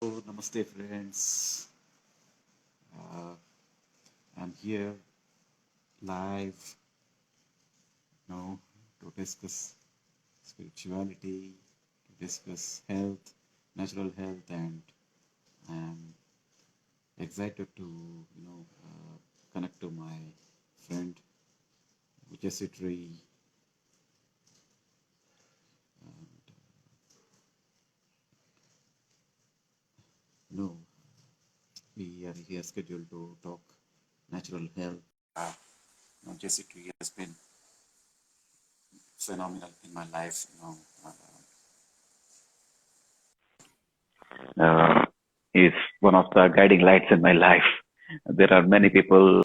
Oh, namaste, friends. Uh, I'm here live, now to discuss spirituality, to discuss health, natural health, and I'm excited to connect to my friend Jesse Boudreau. No, we are here scheduled to talk natural health. Jesse Boudreau has been phenomenal in my life. Is one of the guiding lights in my life. There are many people,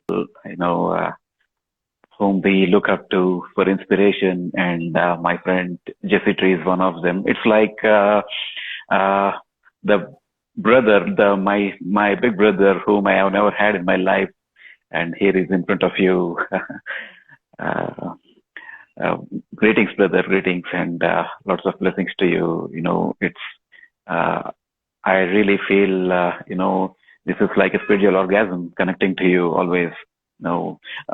whom we look up to for inspiration, and my friend Jesse Tree is one of them. It's like uh, the brother, my big brother, whom I have never had in my life, and here is in front of you. uh, uh, Greetings, brother, greetings, and lots of blessings to you. It's uh, I really feel, this is like a spiritual orgasm connecting to you always,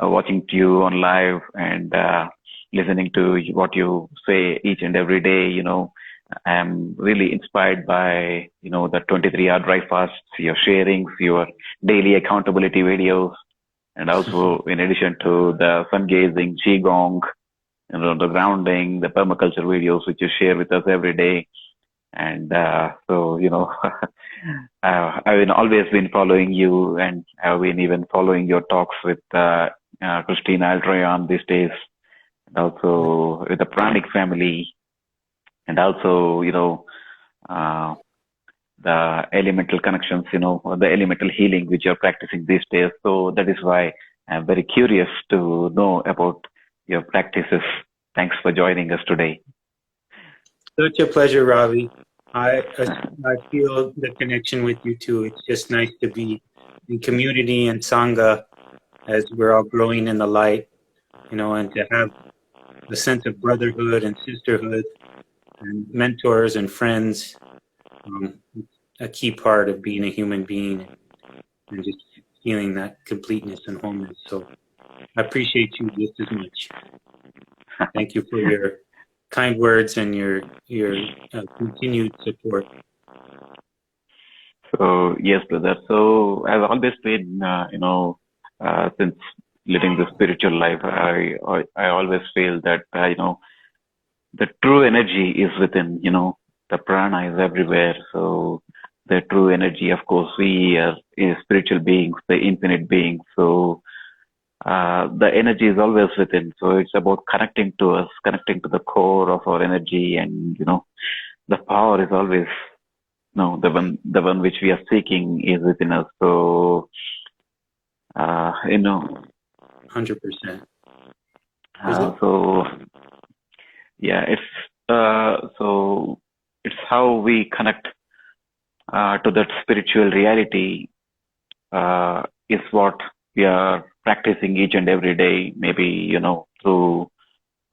watching to you on live and listening to what you say each and every day. I'm really inspired by, the 23-hour dry fasts, your sharings, your daily accountability videos, and also in addition to the sun gazing, qigong, the grounding, the permaculture videos, which you share with us every day. And I've always been following you, and I've been even following your talks with Christina Altroyan these days, and also with the Pranic family, and also uh, the elemental connections, the elemental healing which you're practicing these days. So that is why I'm very curious to know about your practices. Thanks for joining us today. Such a pleasure, Ravi. I feel the connection with you too. It's just nice to be in community and sangha as we're all growing in the light, and to have a sense of brotherhood and sisterhood and mentors and friends. A key part of being a human being and just feeling that completeness and wholeness. So I appreciate you just as much. Thank you for your kind words and your continued support. So yes, brother. So I've always been, since living the spiritual life, I always feel that the true energy is within. The prana is everywhere. So the true energy, of course, we are spiritual beings, the infinite beings. So the energy is always within. So it's about connecting to us, connecting to the core of our energy, and the power is always the one which we are seeking is within us. So 100%. So yeah, so it's how we connect to that spiritual reality is what we are practicing each and every day. Maybe through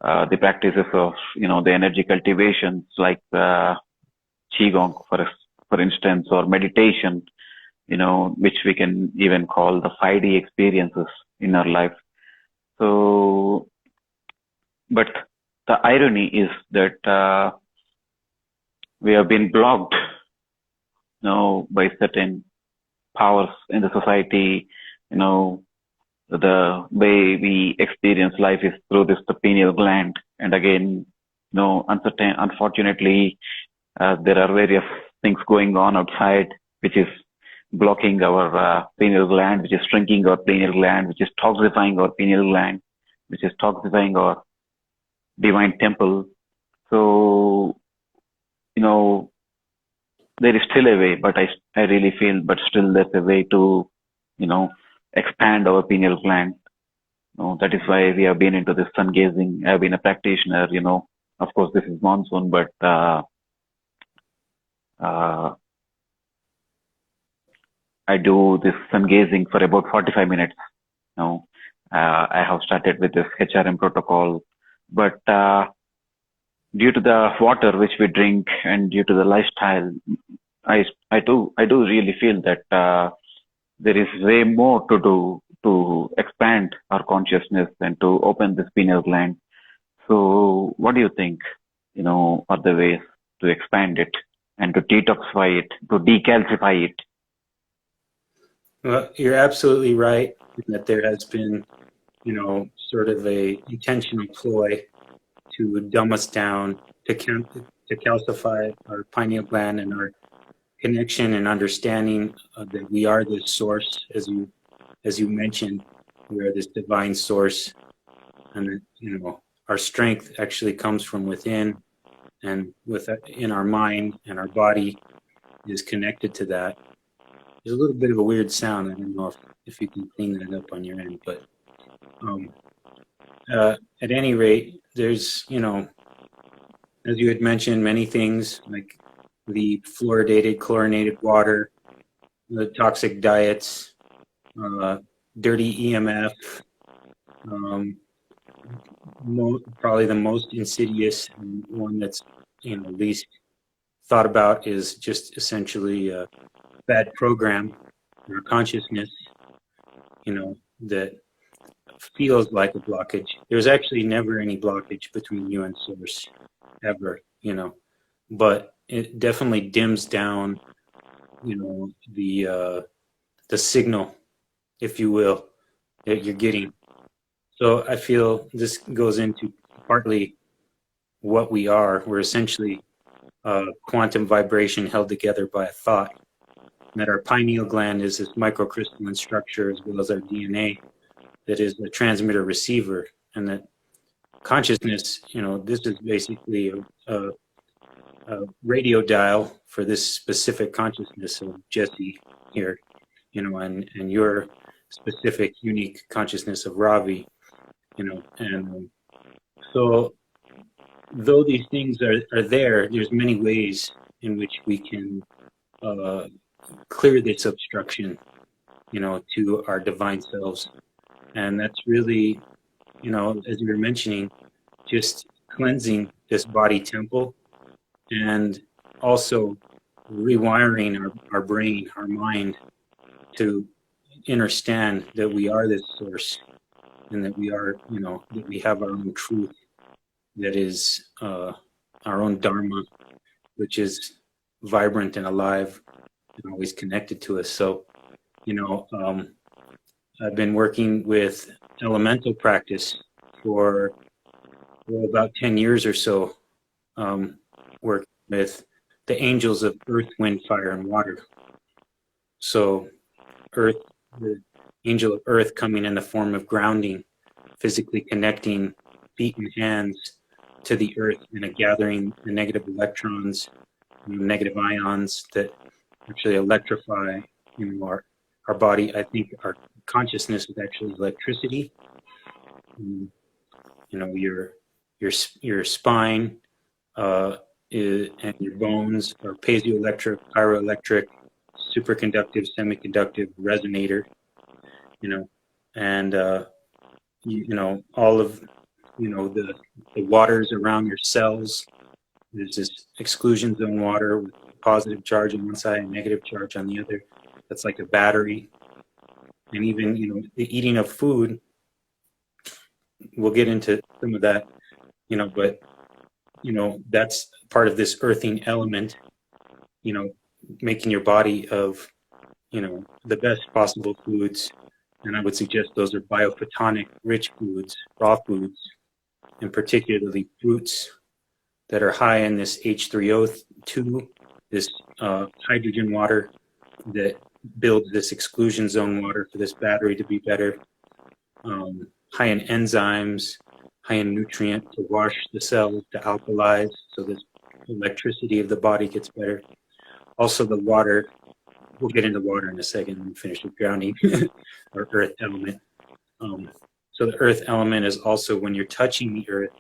the practices of the energy cultivations like qigong, for instance, or meditation, which we can even call the 5D experiences in our life. So, but the irony is that we have been blocked, by certain powers in the society. The way we experience life is through the pineal gland, and again, unfortunately, there are various things going on outside, which is blocking our pineal gland, which is shrinking our pineal gland, which is toxifying our pineal gland, which is toxifying our divine temple. So, there is still a way, but I really feel, but still there's a way to, expand our pineal gland. That is why we have been into this sun gazing. I've been a practitioner, of course, this is monsoon, but I do this sun gazing for about 45 minutes. I have started with this HRM protocol, but due to the water which we drink and due to the lifestyle, I do really feel that there is way more to do to expand our consciousness and to open this pineal gland. So, what do you think? Are the ways to expand it and to detoxify it, to decalcify it? Well, you're absolutely right in that there has been, sort of a intentional ploy to dumb us down, to calcify our pineal gland and our connection and understanding that we are this source, as you mentioned, we are this divine source, and that, our strength actually comes from within, and in our mind and our body is connected to that. There's a little bit of a weird sound. I don't know if you can clean that up on your end, but um, at any rate, there's, as you had mentioned, many things like the fluoridated, chlorinated water, the toxic diets, uh, dirty EMF, um, probably the most insidious and one that's least thought about is just essentially a bad program or consciousness, that feels like a blockage. There's actually never any blockage between you and source, ever, but it definitely dims down, the signal, if you will, that you're getting. So I feel this goes into partly what we are. We're essentially quantum vibration held together by a thought. And that our pineal gland is this microcrystalline structure, as well as our DNA, that is a transmitter receiver, and that consciousness, this is basically a radio dial for this specific consciousness of Jesse here, and your specific unique consciousness of Ravi, and so though these things are there, there's many ways in which we can clear this obstruction, to our divine selves. And that's really, as you were mentioning, just cleansing this body temple and also rewiring our brain, our mind to understand that we are this source and that we are, that we have our own truth, that is our own dharma, which is vibrant and alive and always connected to us. So, I've been working with elemental practice for about 10 years or so, working with the angels of earth, wind, fire, and water. So earth, the angel of earth coming in the form of grounding, physically connecting feet and hands to the earth and gathering the negative electrons, negative ions that actually electrify, our body. I think our consciousness is actually electricity. Your spine and your bones are piezoelectric, pyroelectric, superconductive, semiconductive, resonator. And all of the waters around your cells. There's this exclusion zone water with positive charge on one side and negative charge on the other. That's like a battery. And even the eating of food, we'll get into some of that, but that's part of this earthing element, making your body of the best possible foods. And I would suggest those are biophotonic rich foods, raw foods, and particularly fruits that are high in this H3O2, this hydrogen water that builds this exclusion zone water for this battery to be better, high in enzymes, high in nutrient to wash the cell, to alkalize, so this electricity of the body gets better. Also the water, we'll get into water in a second when we finish with grounding, or earth element. So the earth element is also when you're touching the earth,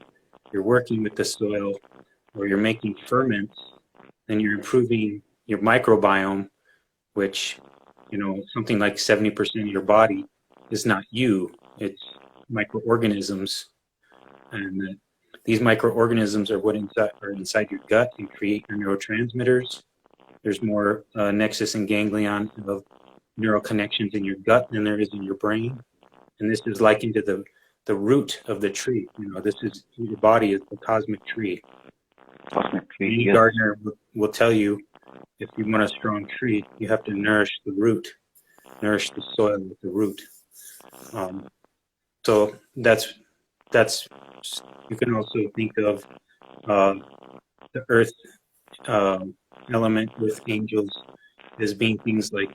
you're working with the soil, or you're making ferments, then you're improving your microbiome, which, something like 70% of your body is not you, it's microorganisms. And these microorganisms are what are inside your gut and create your neurotransmitters. There's more nexus and ganglion of neural connections in your gut than there is in your brain. And this is likened to the root of the tree. This is, your body is the cosmic tree. Cosmic tree, Any yes. gardener will tell you, if you want a strong tree, you have to nourish the root, nourish the soil with the root. So that's you can also think of the earth element with angels as being things like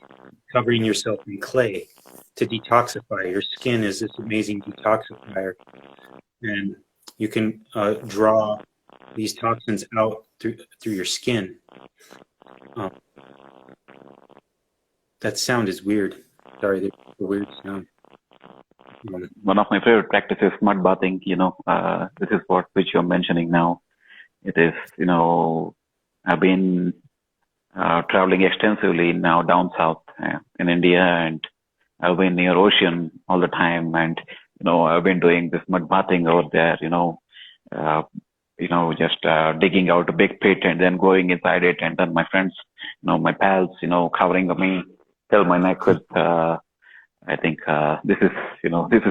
covering yourself in clay to detoxify. Your skin is this amazing detoxifier, and you can draw these toxins out through your skin. That sound is weird. Sorry, the weird sound. One of my favorite practices, mud bathing. This is which you're mentioning now. It is, I've been traveling extensively now down south in India, and I've been near ocean all the time, and I've been doing this mud bathing over there. Just digging out a big pit and then going inside it, and then my friends, my pals, covering me till my neck with. I think this is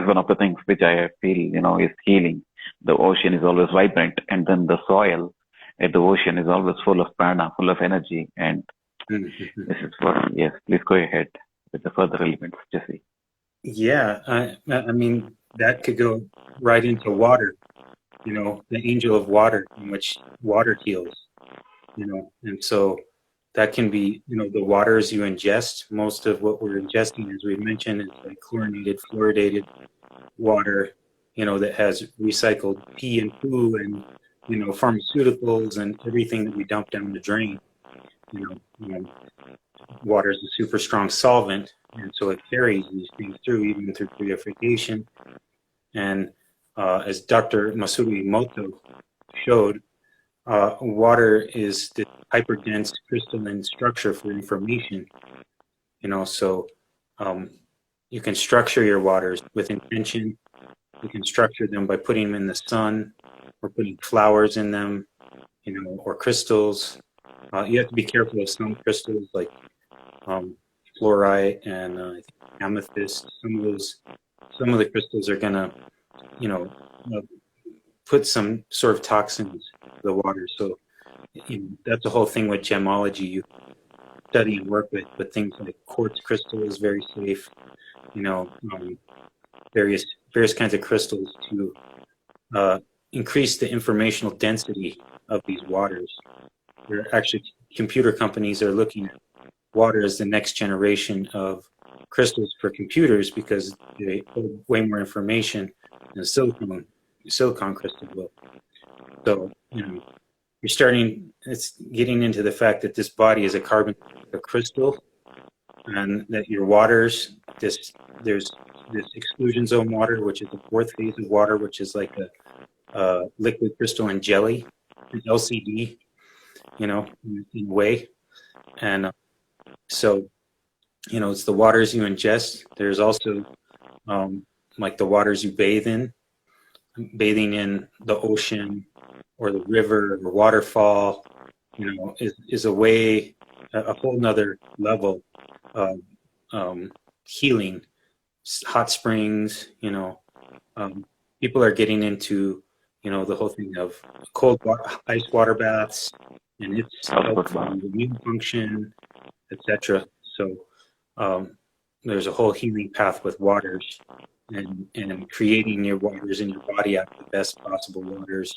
one of the things which I feel, is healing. The ocean is always vibrant, and then the soil at the ocean is always full of prana, full of energy. And this is what, yes, please go ahead with the further elements, Jesse. Yeah, I mean, that could go right into water, the angel of water, in which water heals, and so that can be, the waters you ingest. Most of what we're ingesting, as we mentioned, is like chlorinated, fluoridated water, that has recycled pee and poo and, pharmaceuticals and everything that we dump down the drain. Water is a super strong solvent, and so it carries these things through, even through purification. And as Dr. Masaru Emoto showed, water is the hyperdense crystalline structure for information. So you can structure your waters with intention. You can structure them by putting them in the sun, or putting flowers in them, or crystals. You have to be careful of some crystals like fluorite and amethyst. Some of the crystals are gonna, put some sort of toxins in the water. So that's the whole thing with gemology. You study and work with, but things like quartz crystal is very safe. Various kinds of crystals to increase the informational density of these waters. There actually, computer companies are looking at water as the next generation of crystals for computers, because they hold way more information than a silicon crystal will. So, it's getting into the fact that this body is a crystal, and that your waters, there's this exclusion zone water, which is the fourth phase of water, which is like a liquid crystalline jelly, an LCD, in a way. And so, it's the waters you ingest. There's also like the waters you bathe in. Bathing in the ocean or the river or waterfall, is a whole nother level of healing. Hot springs, people are getting into, the whole thing of ice water baths, and it's helpful on the immune function, etc. So there's a whole healing path with waters, and creating your waters in your body out of the best possible waters.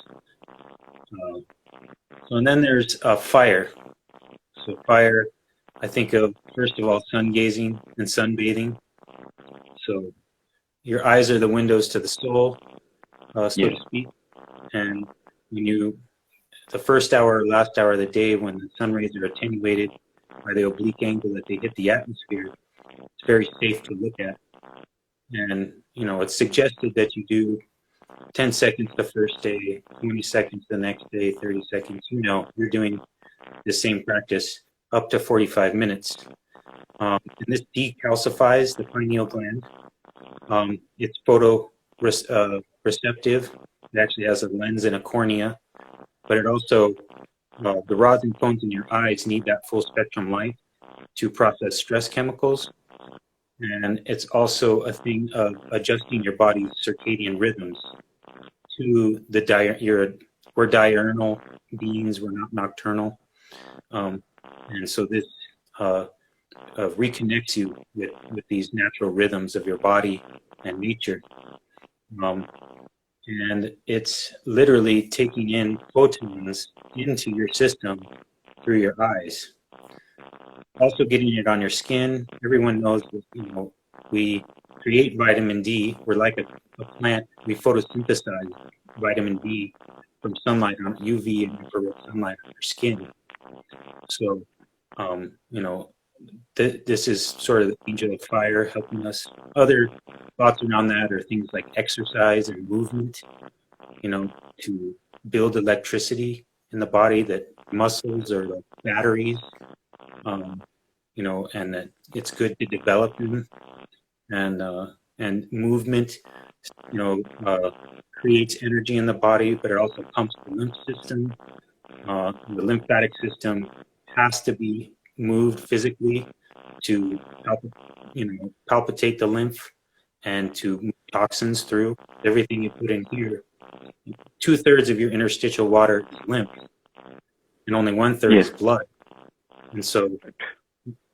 And then there's fire. So fire, I think of, first of all, sun gazing and sunbathing. So your eyes are the windows to the soul, so to speak. And when the first hour or last hour of the day, when the sun rays are attenuated by the oblique angle that they hit the atmosphere, it's very safe to look at. And, it's suggested that you do 10 seconds the first day, 20 seconds the next day, 30 seconds. You're doing the same practice up to 45 minutes. And this decalcifies the pineal gland. It's photoreceptive. It actually has a lens and a cornea, but it also the rods and cones in your eyes need that full spectrum light to process stress chemicals. And it's also a thing of adjusting your body's circadian rhythms to the we're diurnal beings, we're not nocturnal. And so this reconnects you with these natural rhythms of your body and nature. And it's literally taking in photons into your system through your eyes. Also getting it on your skin. Everyone knows that, you know, we create vitamin D. We're like a plant. We photosynthesize vitamin D from sunlight on UV and infrared sunlight on your skin. So, you know, this is sort of the angel of fire helping us. Other thoughts around that are things like exercise and movement, you know, to build electricity in the body, that muscles are like batteries, you know, and that it's good to develop them. And movement, you know, creates energy in the body, but it also pumps the lymph system. The lymphatic system has to be moved physically to palpitate the lymph and to move toxins through. Everything you put in here, 2/3 of your interstitial water is lymph, and only 1/3 is blood. And so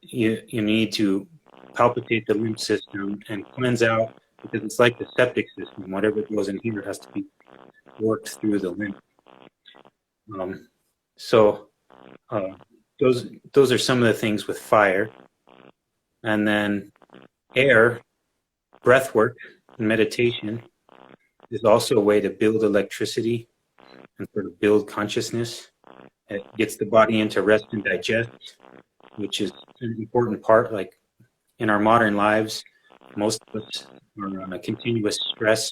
you need to palpitate the lymph system and cleanse out, because it's like the septic system. Whatever goes in here has to be worked through the lymph. Those are some of the things with fire. And then air, breath work, and meditation is also a way to build electricity and sort of build consciousness. It gets the body into rest and digest, which is an important part. Like in our modern lives, most of us are on a continuous stress,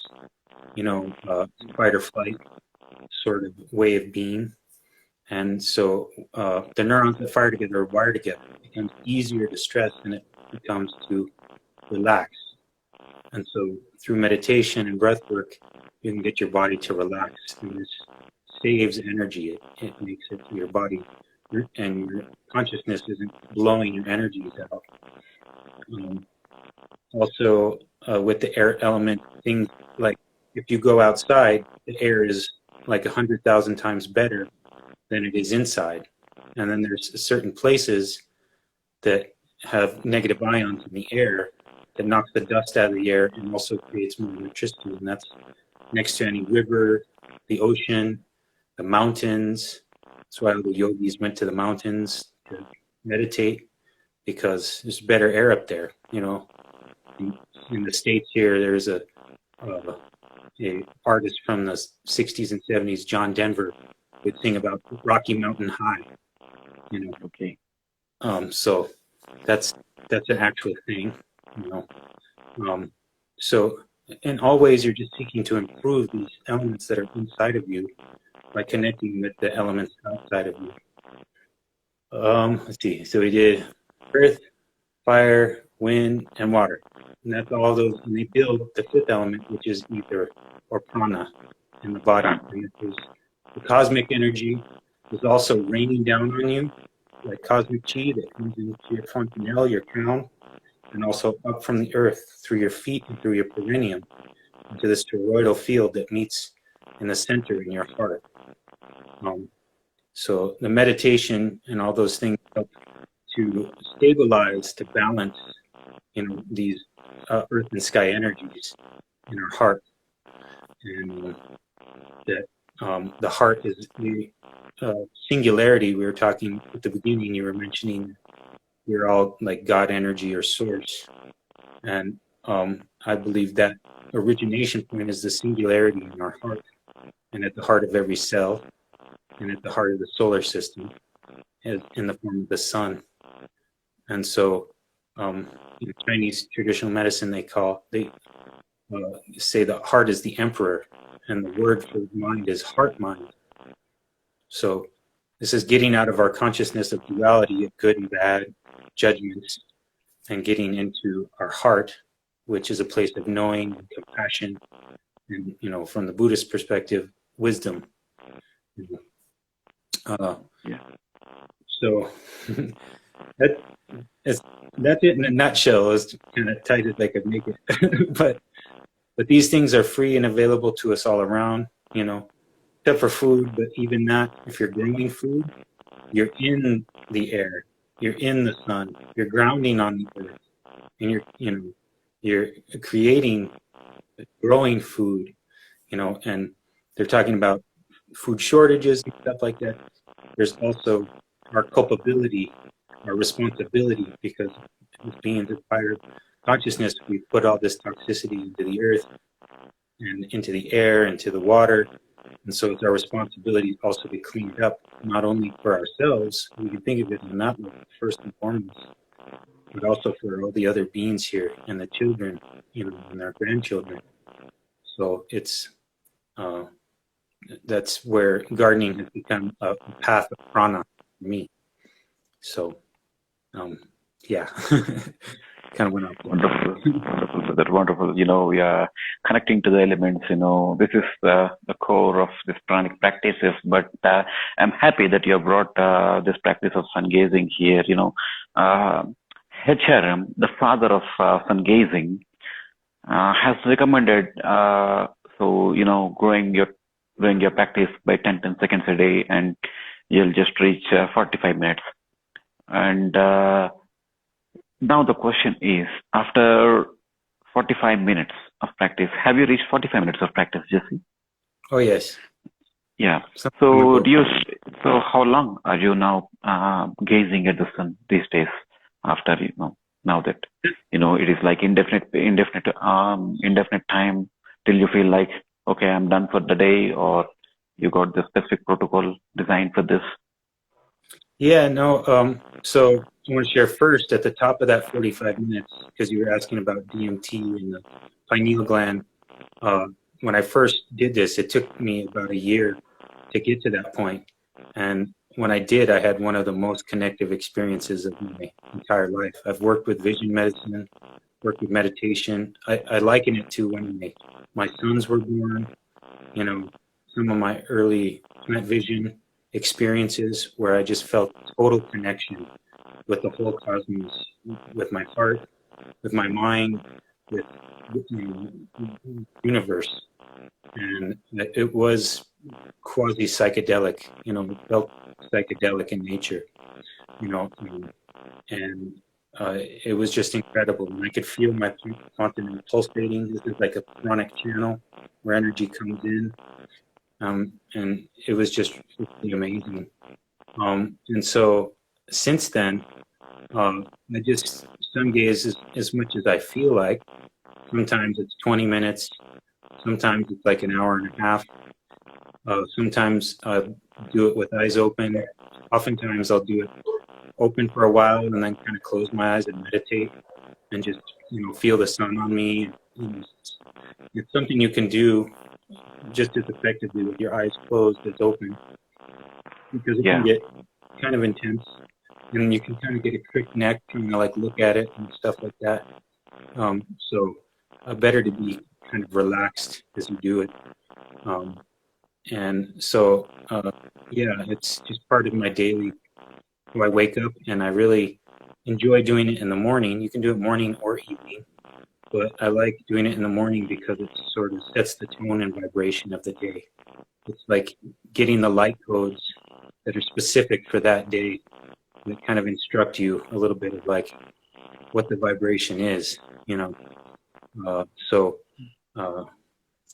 you know, fight or flight sort of way of being. And so the neurons that fire together are wired together. It becomes easier to stress than it becomes to relax. And so through meditation and breath work, you can get your body to relax. And this saves energy. It makes it to your body. And your consciousness isn't blowing your energies out. Also, with the air element, things like if you go outside, the air is like 100,000 times better than it is inside. And then there's certain places that have negative ions in the air that knocks the dust out of the air and also creates more electricity. And that's next to any river, the ocean, the mountains. That's why all the yogis went to the mountains to meditate, because there's better air up there. You know, in the States here, there's a artist from the 60s and 70s, John Denver, would sing about Rocky Mountain High. You know, Okay. So that's an actual thing. You know, so in all ways, you're just seeking to improve these elements that are inside of you by connecting with the elements outside of you. Let's see. So we did earth, fire, wind, and water. And that's all those, and they build the fifth element, which is ether or prana in the body. And the cosmic energy is also raining down on you, like cosmic chi that comes into your fontanelle, your crown, and also up from the earth through your feet and through your perineum into this toroidal field that meets in the center in your heart. So the meditation and all those things help to stabilize, to balance, you know, these earth and sky energies in our heart. And that the heart is the singularity. We were talking at the beginning, you were mentioning we're all like God energy or source. And I believe that origination point is the singularity in our heart, and at the heart of every cell, and at the heart of the solar system, in the form of the sun. And so in Chinese traditional medicine, they say the heart is the emperor, and the word for mind is heart mind. So this is getting out of our consciousness of duality, of good and bad, judgments, and getting into our heart, which is a place of knowing and compassion, and, you know, from the Buddhist perspective, wisdom. Yeah. So that is that's it in a nutshell. As kind of tight as I could make it. But these things are free and available to us all around, you know, except for food. But even that, if you're growing food, you're in the air, you're in the sun, you're grounding on the earth, and you're creating, growing food, you know. And they're talking about food shortages and stuff like that. There's also our culpability, our responsibility, because as beings of higher consciousness, we put all this toxicity into the earth and into the air, into the water. And so it's our responsibility also to clean it up, not only for ourselves, we can think of it in that way, first and foremost, but also for all the other beings here and the children, you know, and our grandchildren. So it's, that's where gardening has become a path of prana for me. So, yeah, kind of went off. Wonderful, wonderful, brother, wonderful. Yeah, connecting to the elements. This is the core of this pranic practices. But I'm happy that you have brought this practice of sun gazing here. HRM, the father of sun gazing, has recommended growing your practice by 10 seconds a day, and you'll just reach 45 minutes. And now the question is, after 45 minutes of practice, have you reached 45 minutes of practice, Jesse? Oh yes. Yeah. So how long are you now gazing at the sun these days? After now that it is like indefinite time till you feel like, okay, I'm done for the day, or you got the specific protocol designed for this? Yeah, no. So I want to share first at the top of that 45 minutes, because you were asking about DMT and the pineal gland. When I first did this, it took me about a year to get to that point. And when I did, I had one of the most connective experiences of my entire life. I've worked with vision medicine, worked with meditation. I liken it to when my sons were born, some of my early plant vision experiences where I just felt total connection with the whole cosmos, with my heart, with my mind, with the universe. And it was quasi psychedelic, it felt psychedelic in nature, and it was just incredible. And I could feel my continent pulsating. This is like a pranic channel where energy comes in. And it was just really amazing. And so since then, I just sun gaze as much as I feel like. Sometimes it's 20 minutes. Sometimes it's like an hour and a half. Sometimes I'll do it with eyes open. Oftentimes I'll do it open for a while and then kind of close my eyes and meditate and just, feel the sun on me. It's something you can do just as effectively with your eyes closed as open, because it can get kind of intense, and you can kind of get a quick neck trying to like look at it and stuff like that. So better to be kind of relaxed as you do it. And so it's just part of my daily. I wake up and I really enjoy doing it in the morning. You can do it morning or evening, but I like doing it in the morning because it sort of sets the tone and vibration of the day. It's like getting the light codes that are specific for that day that kind of instruct you a little bit of like what the vibration is, So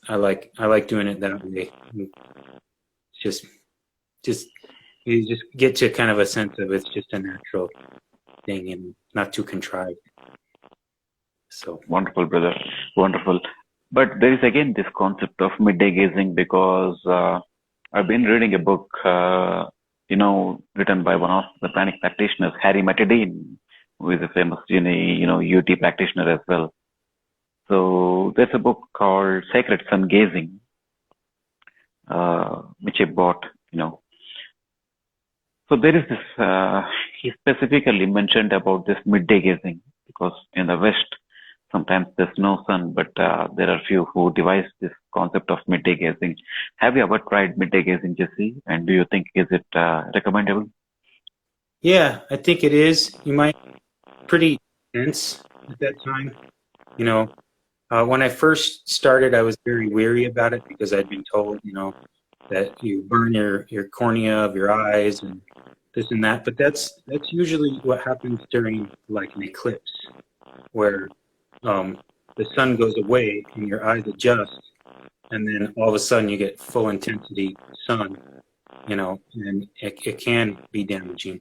I like doing it that way. Just you just get to kind of a sense of it's just a natural thing and not too contrived. So wonderful, brother, wonderful. But there is again this concept of midday gazing, because I've been reading a book, written by one of the Pranic practitioners, Harry Matadine, who is a famous, UT practitioner as well. So there's a book called Sacred Sun Gazing, which I bought, So there is this, he specifically mentioned about this midday gazing, because in the West, sometimes there's no sun, but there are few who devise this concept of midday gazing. Have you ever tried midday gazing, Jesse? And do you think is it recommendable? Yeah, I think it is. You might pretty tense at that time. You know, when I first started, I was very weary about it because I'd been told, that you burn your cornea of your eyes and this and that. But that's usually what happens during like an eclipse, where um, the sun goes away and your eyes adjust, and then all of a sudden you get full intensity sun, and it can be damaging.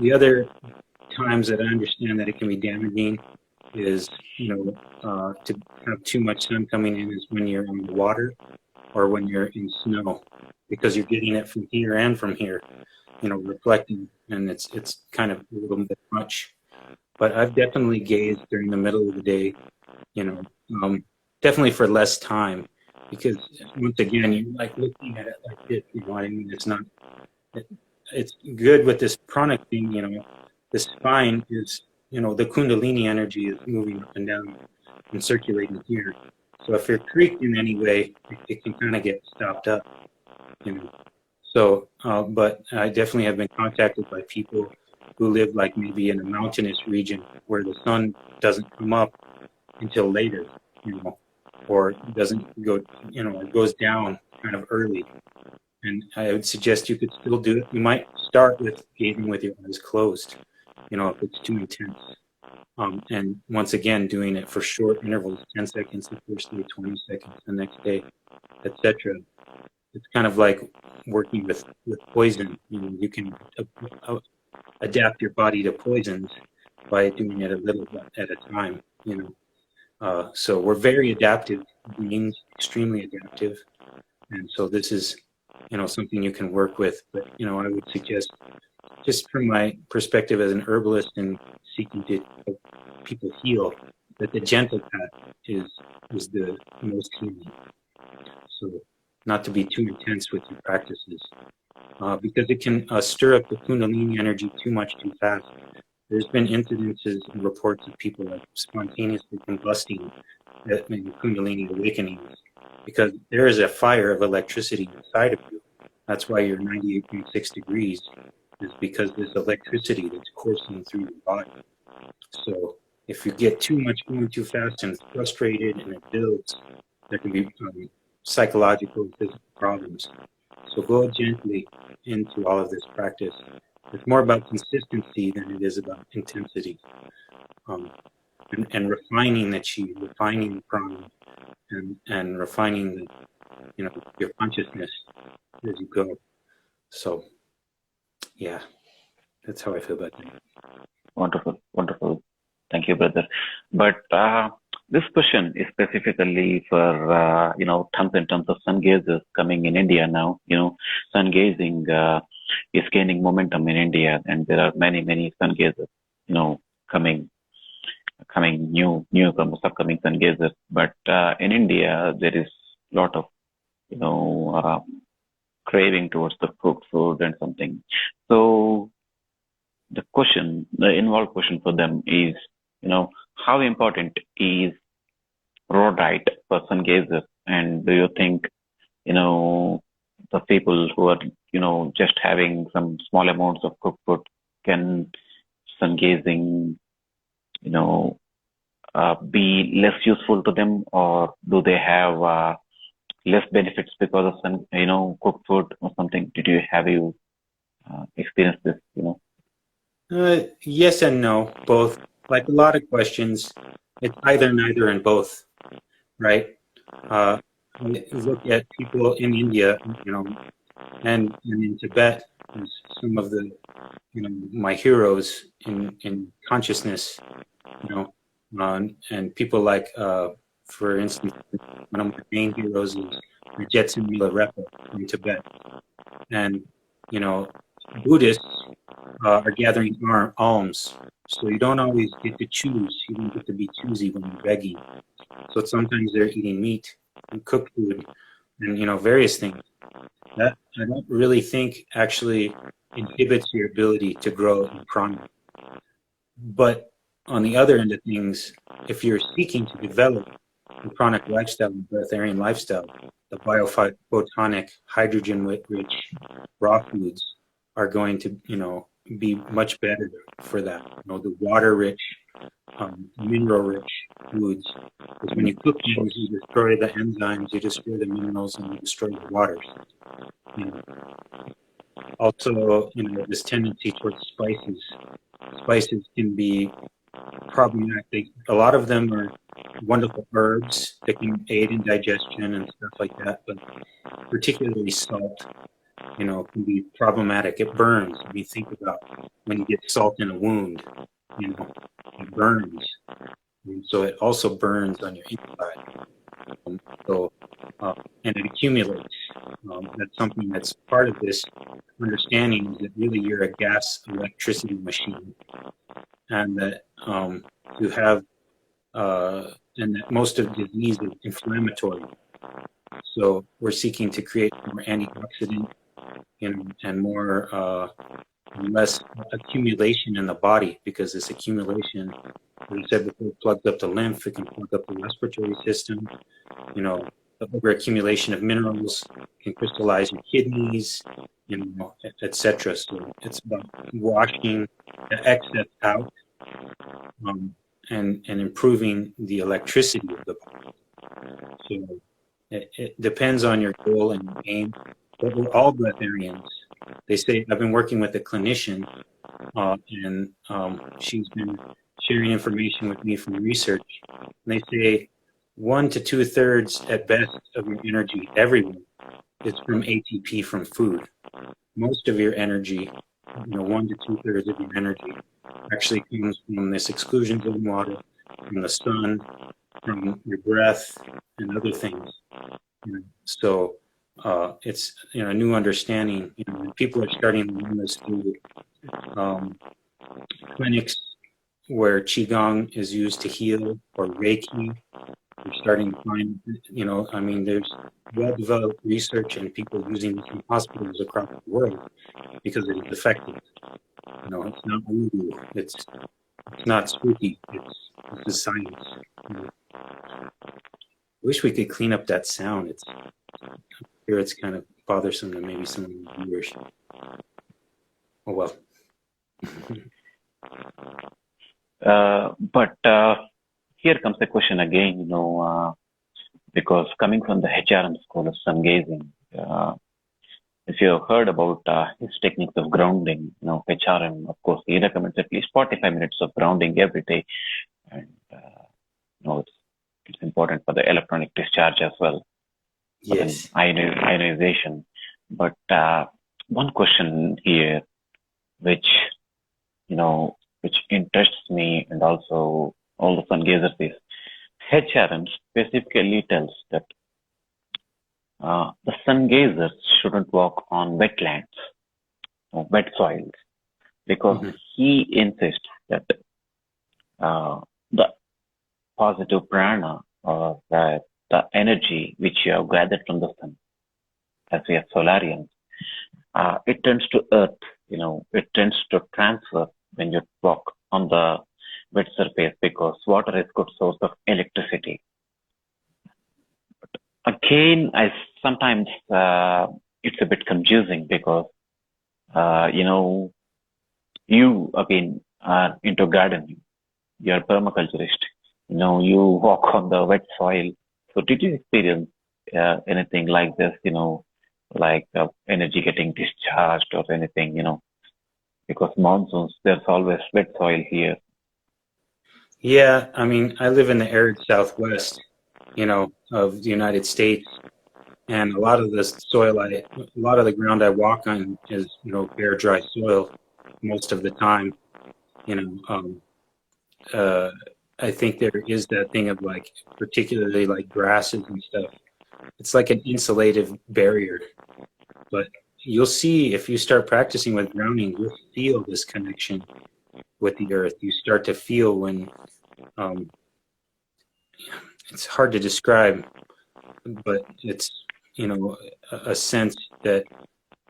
The other times that I understand that it can be damaging is, to have too much sun coming in is when you're on the water or when you're in snow, because you're getting it from here and from here, reflecting, and it's kind of a little bit much. But I've definitely gazed during the middle of the day, you know, um, definitely for less time, because once again, you're like looking at it like this, you know what I mean? It's not, it, it's good with this pranic thing, the spine is, the kundalini energy is moving up and down and circulating here. So if you're creaked in any way, it can kind of get stopped up, you know. So, but I definitely have been contacted by people who live like maybe in a mountainous region where the sun doesn't come up until later, or doesn't go, it goes down kind of early. And I would suggest you could still do it. You might start with gazing with your eyes closed, if it's too intense. And once again, doing it for short intervals, 10 seconds the first day, 20 seconds the next day, etc. It's kind of like working with poison. You can adapt your body to poisons by doing it a little bit at a time. So we're very adaptive beings, extremely adaptive, and so this is, something you can work with. But I would suggest, just from my perspective as an herbalist and seeking to help people heal, that the gentle path is the most healing. So not to be too intense with your practices, because it can stir up the kundalini energy too much too fast. There's been incidences and reports of people like spontaneously combusting in kundalini awakenings, because there is a fire of electricity inside of you. That's why you're 98.6 degrees, is because there's electricity that's coursing through your body. So if you get too much going too fast and frustrated and it builds, there can be psychological and physical problems. So go gently into all of this practice. It's more about consistency than it is about intensity, and refining the chi, refining the prana, and refining the, your consciousness as you go. So, yeah, that's how I feel about that. Wonderful, wonderful. Thank you, brother. But this question is specifically for in terms of sun gazers coming in India now. Sun gazing is gaining momentum in India, and there are many sun gazers, coming newcomers, upcoming sun gazers. But in India, there is a lot of craving towards the cooked food and something. So the involved question for them is, how important is raw diet for sun gazers? And do you think, the people who are, just having some small amounts of cooked food, can sun gazing, be less useful to them, or do they have less benefits because of sun, cooked food or something? Have you experienced this? Yes and no, both. Like a lot of questions, it's either, neither, and both, right? Look at people in India, and in Tibet, some of the, my heroes in consciousness, and people like, for instance, one of my main heroes is Jetsun Milarepa from Tibet. And, Buddhists are gathering alms. So you don't always get to choose. You don't get to be choosy when you're begging. So sometimes they're eating meat and cooked food and, various things. That I don't really think actually inhibits your ability to grow in prana. But on the other end of things, if you're seeking to develop a chronic lifestyle, a breatharian lifestyle, the biophotonic, hydrogen-rich raw foods are going to, be much better for that. The water-rich, mineral-rich foods. Because when you cook things, you destroy the enzymes, you destroy the minerals, and you destroy the waters. Also, this tendency towards spices. Spices can be problematic. A lot of them are wonderful herbs that can aid in digestion and stuff like that, but particularly salt, can be problematic. It burns. When you think about when you get salt in a wound, it burns. And so it also burns on your inside. And it accumulates. That's something that's part of this understanding, is that really you're a gas electricity machine, and that you have, and that most of disease is inflammatory. So we're seeking to create more antioxidant, and more less accumulation in the body, because this accumulation, as I said before, plugs up the lymph, it can plug up the respiratory system. The overaccumulation of minerals can crystallize your kidneys, etc. So it's about washing the excess out, and improving the electricity of the body. So it depends on your goal and your aim. But we're all breatharians. They say, I've been working with a clinician, and she's been sharing information with me from research. And they say 1 to 2/3 at best of your energy, everyone, is from ATP, from food. Most of your energy, 1 to 2/3 of your energy, actually comes from this exclusion zone water, from the sun, from your breath, and other things. So it's a new understanding. People are starting to learn this through clinics where qigong is used to heal, or Reiki. We're starting to find, there's well-developed research and people using this in hospitals across the world because it is effective. It's not voodoo. It's not spooky. It's the science. I wish we could clean up that sound. It's kind of bothersome to maybe some of the viewers. Oh well. But here comes the question again, because coming from the HRM school of sun gazing, if you have heard about his techniques of grounding, HRM, of course, he recommends at least 45 minutes of grounding every day. And, it's important for the electronic discharge as well. Yes. Ionization. But one question here, which interests me, and also all the sun gazers, is HRM specifically tells that the sun gazers shouldn't walk on wetlands or wet soils, because he insists that the positive prana, or the energy which you have gathered from the sun, as we are solarians, it tends to earth, it tends to transfer when you walk on the wet surface, because water is good source of electricity. But again, I sometimes it's a bit confusing, because you again are into gardening, you're a permaculturist, you walk on the wet soil. So did you experience anything like this, like energy getting discharged or anything, because monsoons, there's always wet soil here. Yeah, I live in the arid Southwest, of the United States, and a lot of the soil, a lot of the ground I walk on is, bare, dry soil most of the time. I think there is that thing of, like, particularly like grasses and stuff. It's like an insulative barrier, but you'll see if you start practicing with grounding, you'll feel this connection with the earth. You start to feel when, it's hard to describe, but it's, a sense that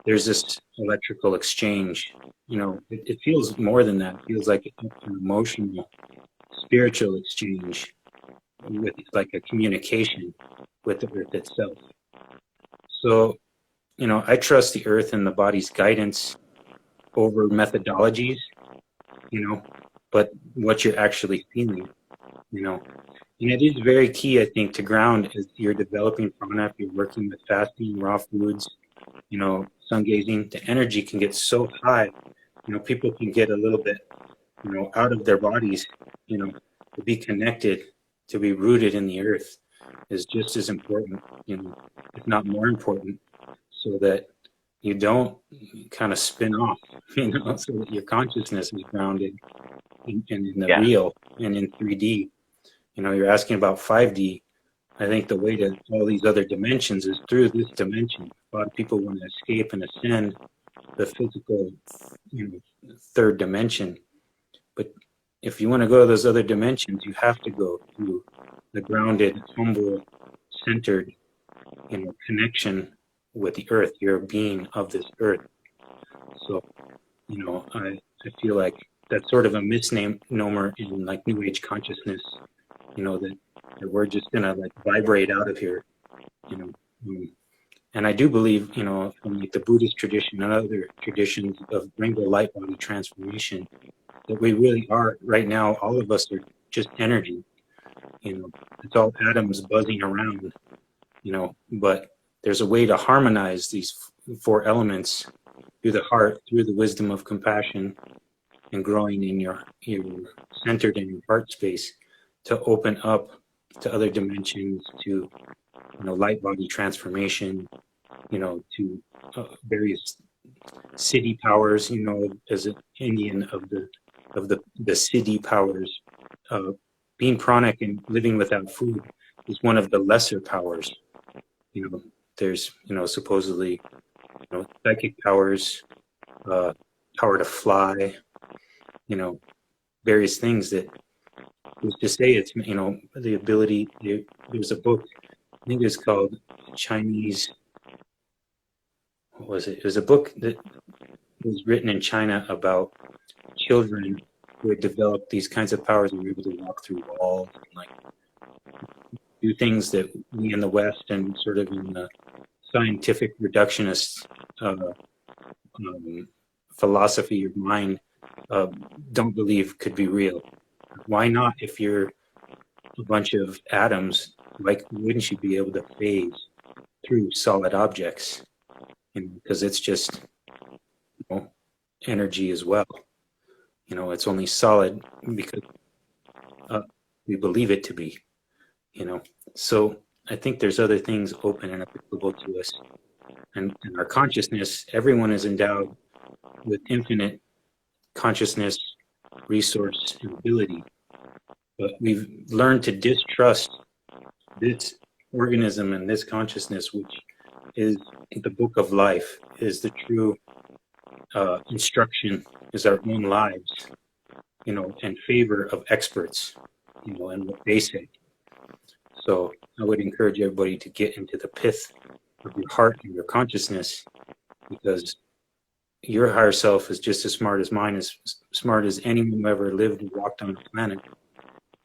there's this electrical exchange. It feels more than that. It feels like an emotional, spiritual exchange with like a communication with the earth itself. So, I trust the earth and the body's guidance over methodologies, but what you're actually feeling, And it is very key, I think, to ground as you're developing prana, if you're working with fasting, raw foods, sun gazing. The energy can get so high, people can get a little bit, out of their bodies, to be connected, to be rooted in the earth is just as important, if not more important, so that you don't kind of spin off, so that your consciousness is grounded in the real and in 3D. You're asking about 5D. I think the way to all these other dimensions is through this dimension. A lot of people want to escape and ascend the physical, third dimension. But if you want to go to those other dimensions, you have to go through the grounded, humble, centered, connection with the earth. You're a being of this earth. So, I feel like that's sort of a misnomer in like New Age consciousness, that we're just gonna like vibrate out of here, and I do believe, from like the Buddhist tradition and other traditions of rainbow light body transformation, that we really are right now. All of us are just energy. It's all atoms buzzing around. But there's a way to harmonize these four elements through the heart, through the wisdom of compassion, and growing in your centered in your heart space, to open up to other dimensions, to light body transformation, to various city powers. As an Indian of the city powers, being pranic and living without food is one of the lesser powers. There's supposedly psychic powers, power to fly, various things that was to say it's the ability. There's a book, I think it's called Chinese. What was it? It was a book that was written in China about children who had developed these kinds of powers and were able to walk through walls and like do things that we in the West and sort of in the scientific reductionist philosophy of mind don't believe could be real. Why not? If you're a bunch of atoms, like, wouldn't you be able to phase through solid objects? Because it's just energy as well. It's only solid because we believe it to be. So I think there's other things open and applicable to us, and our consciousness. Everyone is endowed with infinite consciousness, resource, and ability, but we've learned to distrust this organism and this consciousness, which is the book of life, is the true instruction, is our own lives, in favor of experts, and what they say. So I would encourage everybody to get into the pith of your heart and your consciousness, because your higher self is just as smart as mine, as smart as anyone who ever lived and walked on the planet.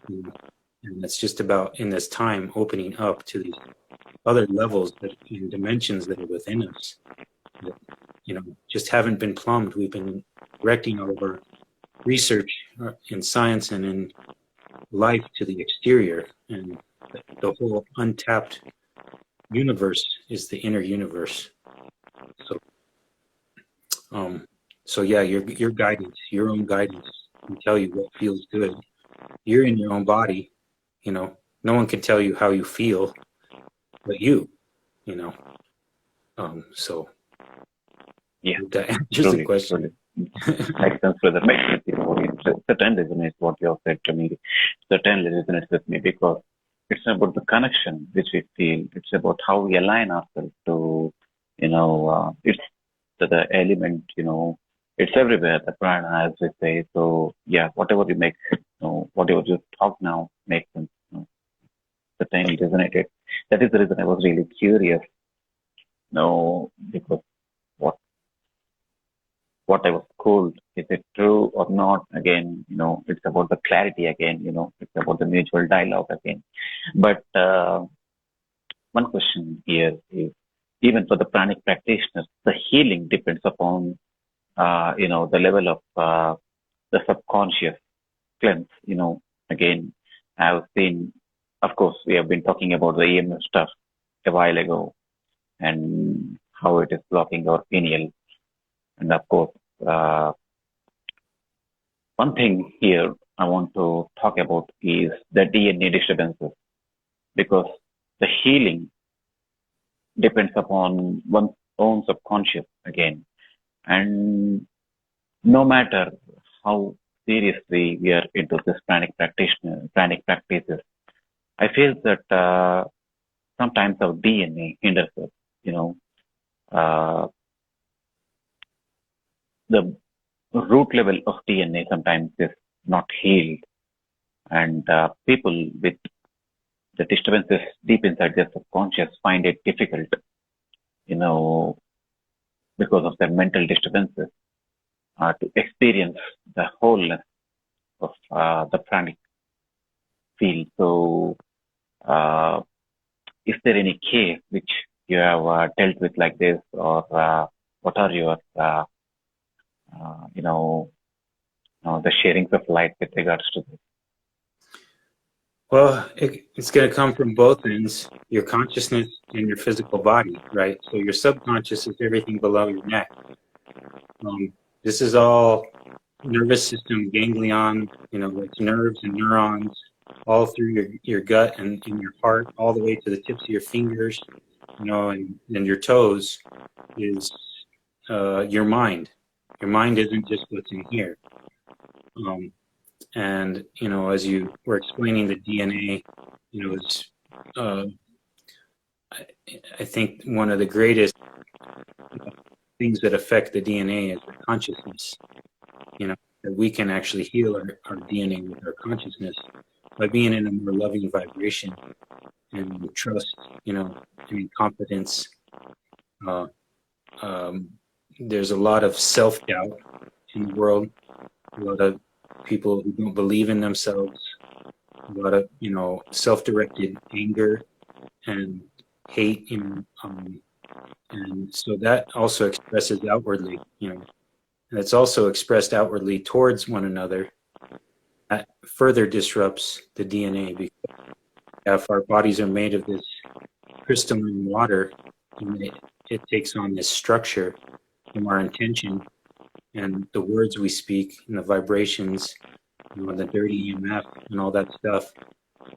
And it's just about, in this time, opening up to these other levels and dimensions that are within us that, just haven't been plumbed. We've been directing all of our research in science and in life to the exterior, and the whole untapped universe is the inner universe. So yeah, your guidance, your own guidance, can tell you what feels good. You're in your own body. No one can tell you how you feel, but you. So yeah, that answers the question. Makes sense, brother. Makes sense. Certainly resonates what you have said to me. Certainly resonates with me, because it's about the connection which we feel. It's about how we align ourselves to, it's the element, it's everywhere, the prana, as we say. So yeah, whatever you make, whatever you talk now makes sense. Certainly resonated. That is the reason I was really curious. Because what what I was told, is it true or not? Again, it's about the clarity again, it's about the mutual dialogue again. But one question here is, even for the pranic practitioners, the healing depends upon, the level of the subconscious cleanse. Again, I've seen, of course, we have been talking about the EMF stuff a while ago and how it is blocking our pineal. And of course, uh, one thing here I want to talk about is the DNA disturbances, because the healing depends upon one's own subconscious again. And no matter how seriously we are into this pranic practices, I feel that sometimes our DNA hinders us. You know, uh, the root level of DNA sometimes is not healed, and people with the disturbances deep inside their subconscious find it difficult, you know, because of their mental disturbances, to experience the wholeness of the pranic field. So, uh, is there any case which you have dealt with like this, or what are your, uh, you know, the sharings of light with regards to this? Well, it's going to come from both ends, your consciousness and your physical body, right? So your subconscious is everything below your neck. This is all nervous system, ganglion, it's nerves and neurons all through your gut and in your heart, all the way to the tips of your fingers, and your toes is your mind. Your mind isn't just what's in here. And, as you were explaining the DNA, is, I think one of the greatest things that affect the DNA is the consciousness, that we can actually heal our DNA with our consciousness by being in a more loving vibration and trust, and confidence. Uh, there's a lot of self-doubt in the world, a lot of people who don't believe in themselves, a lot of, self-directed anger and hate, and so that also expresses outwardly, and it's also expressed outwardly towards one another. That further disrupts the DNA, because if our bodies are made of this crystalline water, and it takes on this structure from our intention and the words we speak and the vibrations, the dirty EMF and all that stuff,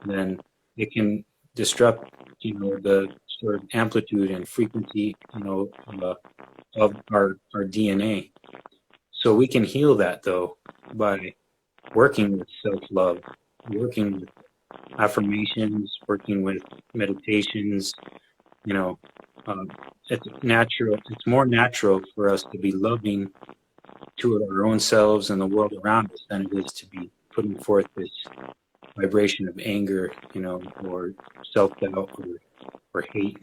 then it can disrupt, the sort of amplitude and frequency, of our DNA. So we can heal that, though, by working with self-love, working with affirmations, working with meditations. It's natural. It's more natural for us to be loving to our own selves and the world around us than it is to be putting forth this vibration of anger, or self-doubt or hate,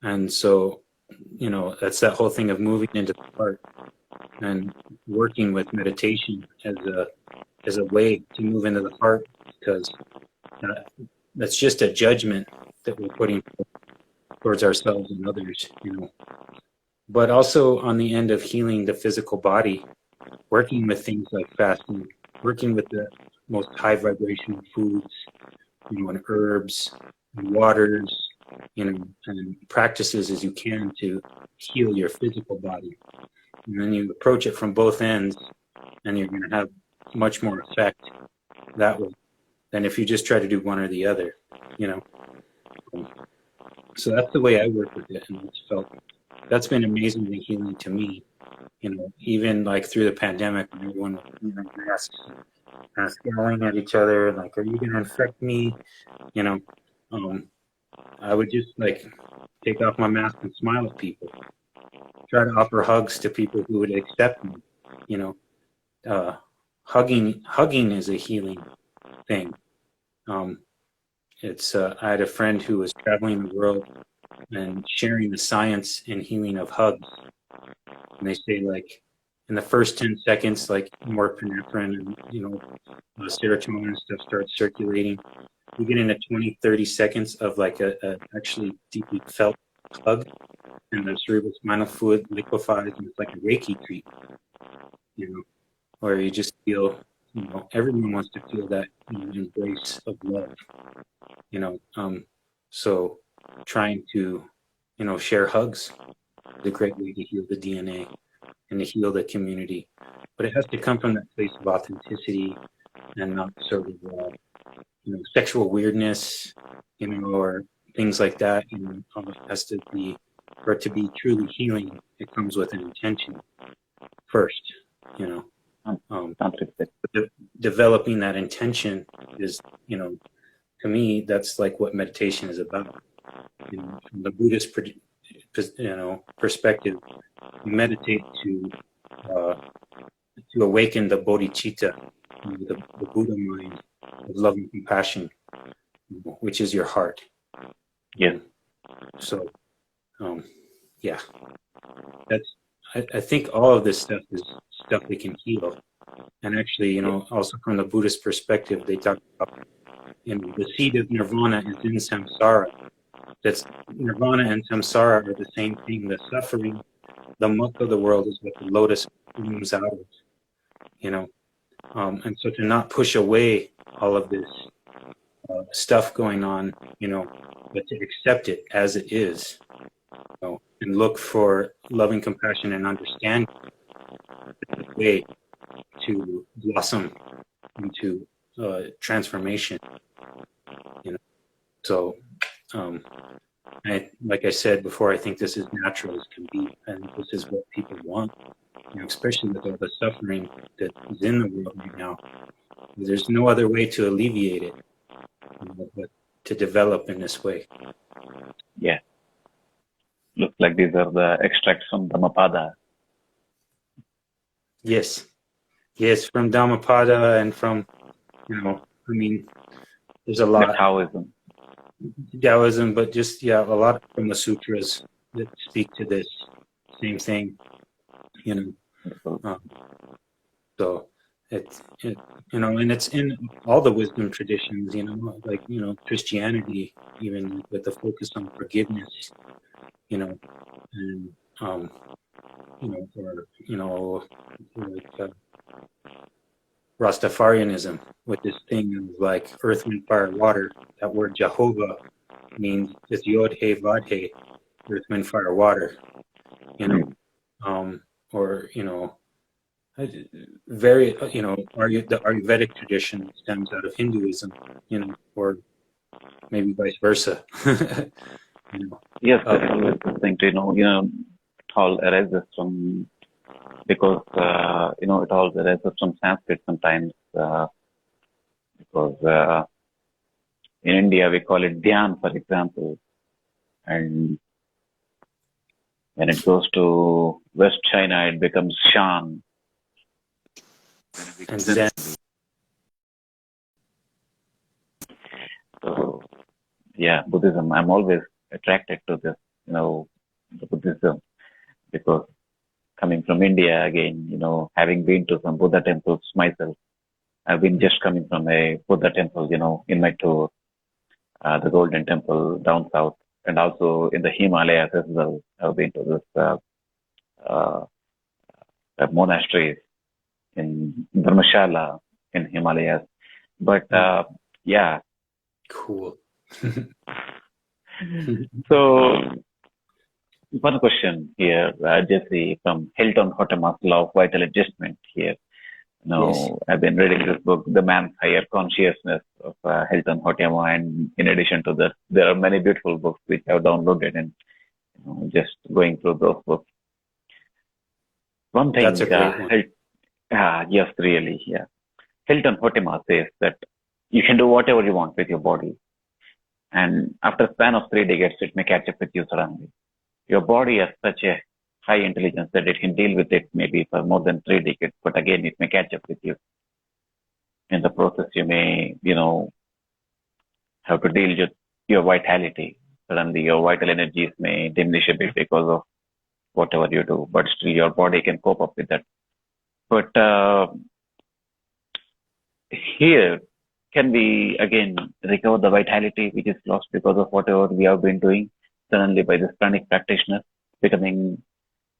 And so, that's that whole thing of moving into the heart and working with meditation as a way to move into the heart, because that's just a judgment that we're putting towards ourselves and others, But also on the end of healing the physical body, working with things like fasting, working with the most high vibrational foods, and herbs and waters, and practices as you can to heal your physical body. And then you approach it from both ends, and you're going to have much more effect that way than if you just try to do one or the other, So that's the way I work with it, and that's been amazingly healing to me. Even like through the pandemic, when everyone was yelling at each other, like, "Are you going to infect me?" I would just take off my mask and smile at people, try to offer hugs to people who would accept me. Hugging is a healing thing. I had a friend who was traveling the world and sharing the science and healing of hugs. And they say, in the first 10 seconds, like norepinephrine and, serotonin and stuff starts circulating. We get into 20, 30 seconds of like a actually deeply felt hug, and the cerebrospinal fluid liquefies, and it's like a Reiki treatment, where you just feel, everyone wants to feel that embrace of love, so trying to, share hugs is a great way to heal the DNA and to heal the community. But it has to come from that place of authenticity and not sort of, sexual weirdness, or things like that. It has to be, for it to be truly healing, it comes with an intention first, developing that intention is, to me, that's like what meditation is about. From the Buddhist, perspective, you meditate to awaken the bodhicitta, the Buddha mind of love and compassion, which is your heart. Yeah. So, yeah, that's. I think all of this stuff is stuff we can heal, and actually, also from the Buddhist perspective, they talk about, the seed of nirvana is in samsara. That's nirvana and samsara are the same thing. The suffering, the muck of the world is what the lotus blooms out of, and so to not push away all of this stuff going on, but to accept it as it is, and look for loving compassion and understanding the way to blossom into transformation. So like I said before, I think this is natural as can be, and this is what people want, especially with all the suffering that is in the world right now. There's no other way to alleviate it, but to develop in this way. Yeah. Looks like these are the extracts from Dhammapada. Yes, from Dhammapada and from, there's a lot. Taoism, but just, a lot from the sutras that speak to this same thing, so it's, and it's in all the wisdom traditions, like, Christianity, even with the focus on forgiveness, and, or, like, Rastafarianism, with this thing of like earth, wind, fire, water. That word Jehovah means it's Yod He Vad He, earth, wind, fire, water. Or very, the Ayurvedic tradition stems out of Hinduism, or maybe vice versa. Yes, that's always the thing to it all arises from, because it all arises from Sanskrit sometimes, because in India we call it dhyan, for example, and when it goes to West China it becomes shan. And Zen. So yeah, Buddhism, I'm always attracted to this, the Buddhism, because coming from India again, having been to some Buddha temples myself, I've been just coming from a Buddha temple, in my tour, the Golden Temple down south, and also in the Himalayas as well. I've been to this monasteries in Dharmashala in Himalayas. But yeah. Cool. So one question here, Jesse, from Hilton Hotema's Law of Vital Adjustment here. Yes. I've been reading this book, The Man's Higher Consciousness of Hilton Hotema, and in addition to that, there are many beautiful books which I've downloaded, and just going through those books. One thing, that's a great one. Yes, really, yeah. Hilton Hotema says that you can do whatever you want with your body, and after a span of 3 decades, it may catch up with you suddenly. Your body has such a high intelligence that it can deal with it maybe for more than 3 decades, but again, it may catch up with you. In the process, you may, have to deal with your vitality. Suddenly, your vital energies may diminish a bit because of whatever you do, but still your body can cope up with that. But here, can we again recover the vitality which is lost because of whatever we have been doing suddenly by this pranic practitioner becoming,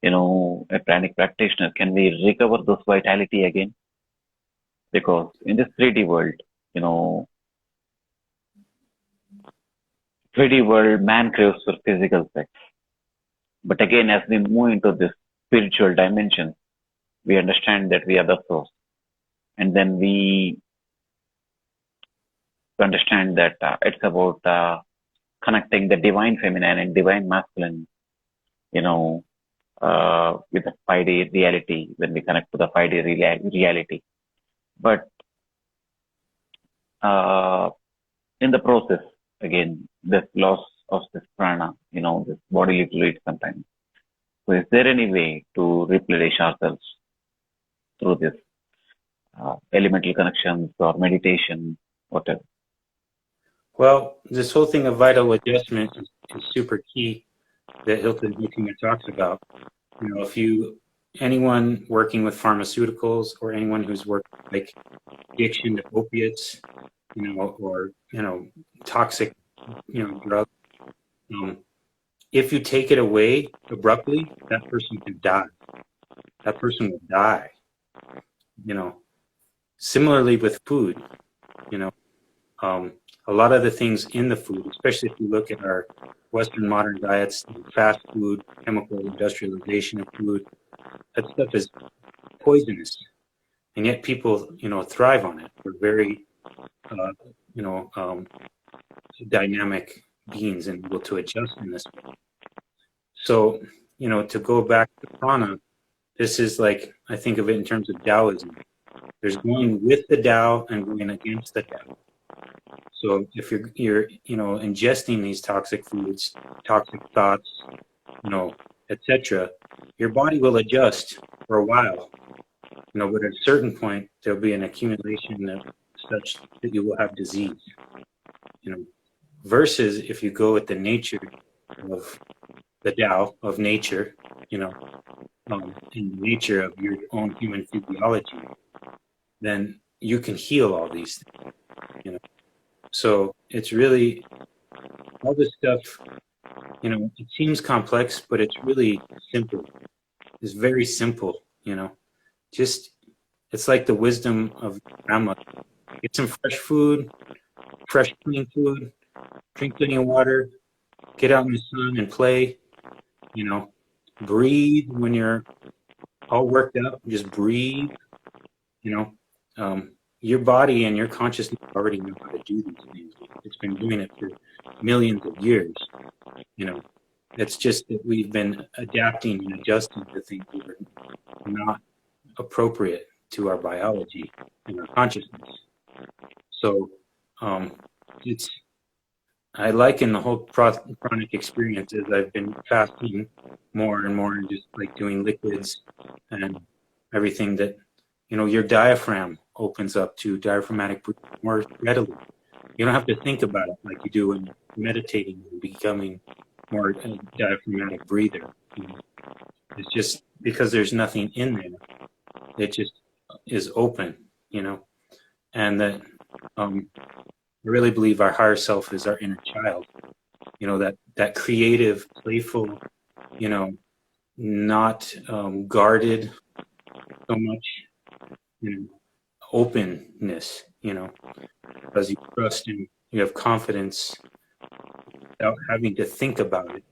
a pranic practitioner? Can we recover those vitality again? Because in this 3D world, you know, 3D world, man craves for physical sex. But again, as we move into this spiritual dimension, we understand that we are the source. And then we understand that it's about connecting the divine feminine and divine masculine, you know, with the 5D reality when we connect to the 5D reality. But uh, in the process, again, this loss of this prana, this bodily fluid sometimes. So is there any way to replenish ourselves through this elemental connections or meditation, whatever? Well, this whole thing of vital adjustment is super key that Hilton Buchman talks about. If anyone working with pharmaceuticals or anyone who's worked like addiction to opiates, or toxic, drugs, if you take it away abruptly, that person can die. That person will die. Similarly with food, a lot of the things in the food, especially if you look at our Western modern diets, fast food, chemical industrialization of food, that stuff is poisonous, and yet people, thrive on it. We're very, dynamic beings and able to adjust in this way. So, to go back to prana, this is like, I think of it in terms of Taoism. There's going with the Tao and going against the Tao. So if you're ingesting these toxic foods, toxic thoughts, etc., your body will adjust for a while. But at a certain point there'll be an accumulation of such that you will have disease. Versus if you go with the nature of the Tao of nature, in the nature of your own human physiology, then you can heal all these things. So it's really all this stuff, it seems complex, but it's really simple. It's very simple, just, it's like the wisdom of grandma. Get some fresh food, fresh clean food, drink plenty of water, get out in the sun and play, breathe when you're all worked up, just breathe, your body and your consciousness already know how to do these things. It's been doing it for millions of years. It's just that we've been adapting and adjusting to things that are not appropriate to our biology and our consciousness. So I liken the whole pranic experience as I've been fasting more and more and just like doing liquids and everything that, your diaphragm opens up to diaphragmatic breathing more readily. You don't have to think about it like you do when meditating and becoming more a diaphragmatic breather. It's just because there's nothing in there. It just is open, and that I really believe our higher self is our inner child. That creative, playful, not guarded so much, openness, because you trust and you have confidence without having to think about it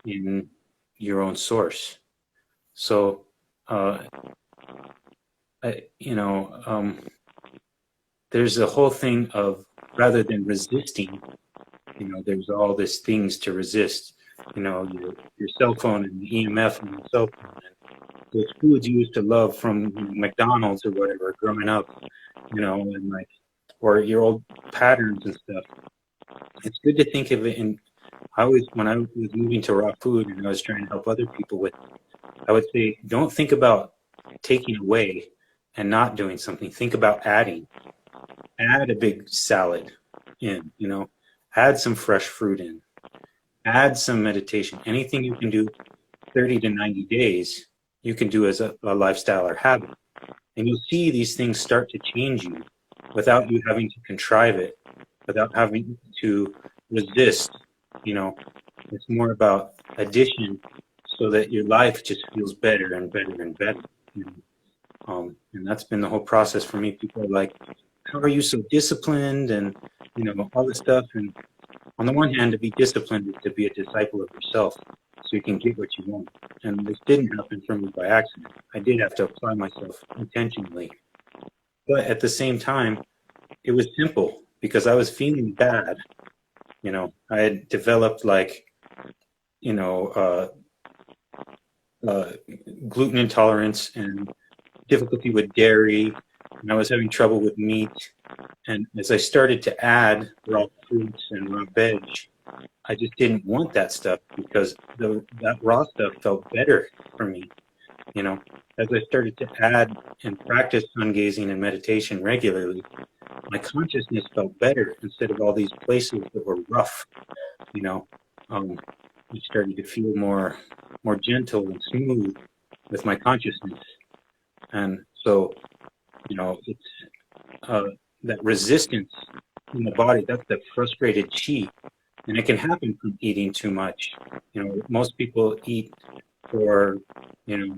in your own source. So, there's a whole thing of, rather than resisting, there's all these things to resist, your cell phone and the EMF and your cell phone and those foods you used to love from McDonald's or whatever growing up, and like, or your old patterns and stuff. It's good to think of it in, when I was moving to raw food and I was trying to help other people with it, I would say, don't think about taking away and not doing something. Think about adding. Add a big salad in, add some fresh fruit in, add some meditation. Anything you can do 30 to 90 days, you can do as a lifestyle or habit. And you'll see these things start to change you without you having to contrive it, without having to resist. You know, it's more about addition so that your life just feels better and better and better. You know? And that's been the whole process for me. People are like, how are you so disciplined? And, you know, all this stuff. And on the one hand, to be disciplined is to be a disciple of yourself so you can get what you want. And this didn't happen for me by accident. I did have to apply myself intentionally. But at the same time, it was simple because I was feeling bad. You know, I had developed like, you know, gluten intolerance and difficulty with dairy, and I was having trouble with meat. And as I started to add raw fruits and raw veg, I just didn't want that stuff because that raw stuff felt better for me. You know, as I started to add and practice sun gazing and meditation regularly, my consciousness felt better instead of all these places that were rough. You know, I started to feel more gentle and smooth with my consciousness. And so, you know, it's that resistance in the body, that's the frustrated chi. And it can happen from eating too much. You know, most people eat for, you know,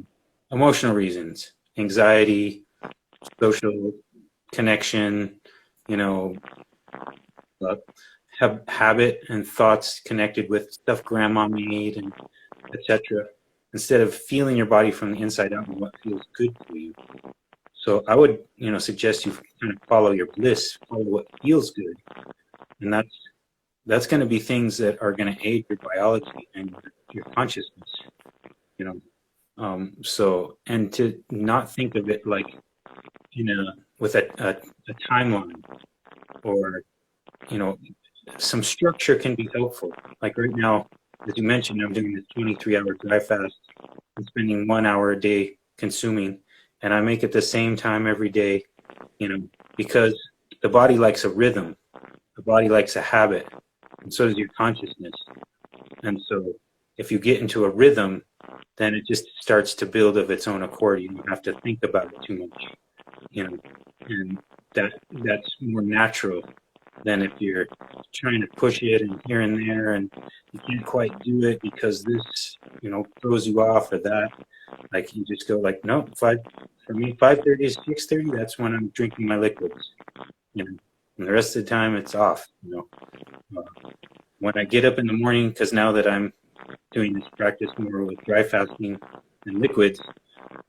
emotional reasons, anxiety, social connection, you know, habit and thoughts connected with stuff grandma made and etc. Instead of feeling your body from the inside out and what feels good for you. So I would, you know, suggest you kind of follow your bliss, follow what feels good, and that's going to be things that are going to aid your biology and your consciousness. You know, so and to not think of it like, you know, with a timeline or, you know, some structure can be helpful. Like right now, as you mentioned, I'm doing this 23-hour dry fast. I'm spending 1 hour a day consuming, and I make it the same time every day, you know, because the body likes a rhythm, the body likes a habit, and so does your consciousness. And so if you get into a rhythm, then it just starts to build of its own accord. You don't have to think about it too much, you know, and that's more natural than if you're trying to push it and here and there and you can't quite do it because this, you know, throws you off or that. Like you just go like, no, for me, 5:30 to 6:30, that's when I'm drinking my liquids, you know, and the rest of the time it's off, you know. When I get up in the morning, because now that I'm doing this practice more with dry fasting and liquids,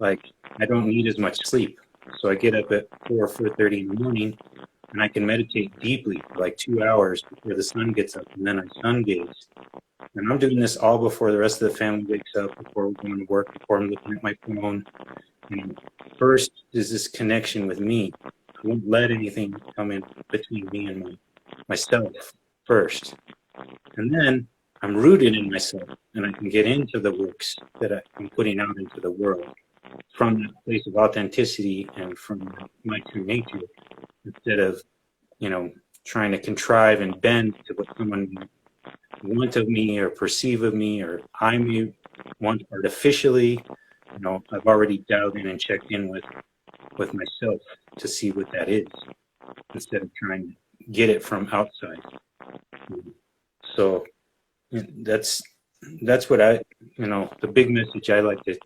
like I don't need as much sleep. So I get up at 4:30 in the morning and I can meditate deeply for like 2 hours before the sun gets up, and then I sun gaze. And I'm doing this all before the rest of the family wakes up, before we're going to work, before I'm looking at my phone. And first is this connection with me. I won't let anything come in between me and myself first. And then I'm rooted in myself, and I can get into the works that I'm putting out into the world from that place of authenticity and from my true nature, instead of, you know, trying to contrive and bend to what someone want of me or perceive of me, or I may want artificially. You know, I've already dialed in and checked in with myself to see what that is, instead of trying to get it from outside. So that's what I, you know, the big message I like to,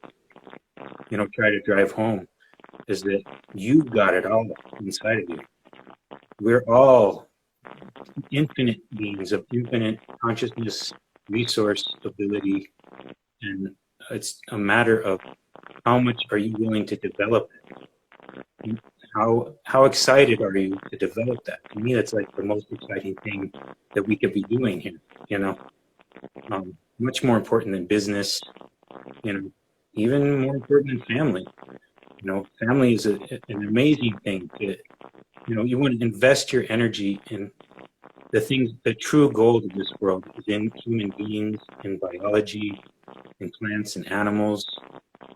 you know, try to drive home is that you've got it all inside of you. We're all infinite beings of infinite consciousness, resource, ability, and it's a matter of how much are you willing to develop it. How excited are you to develop that? To me, that's like the most exciting thing that we could be doing here, you know. Much more important than business, you know, even more important than family. You know, family is an amazing thing. You know, you want to invest your energy in the things, the true gold of this world is in human beings, in biology, in plants and animals.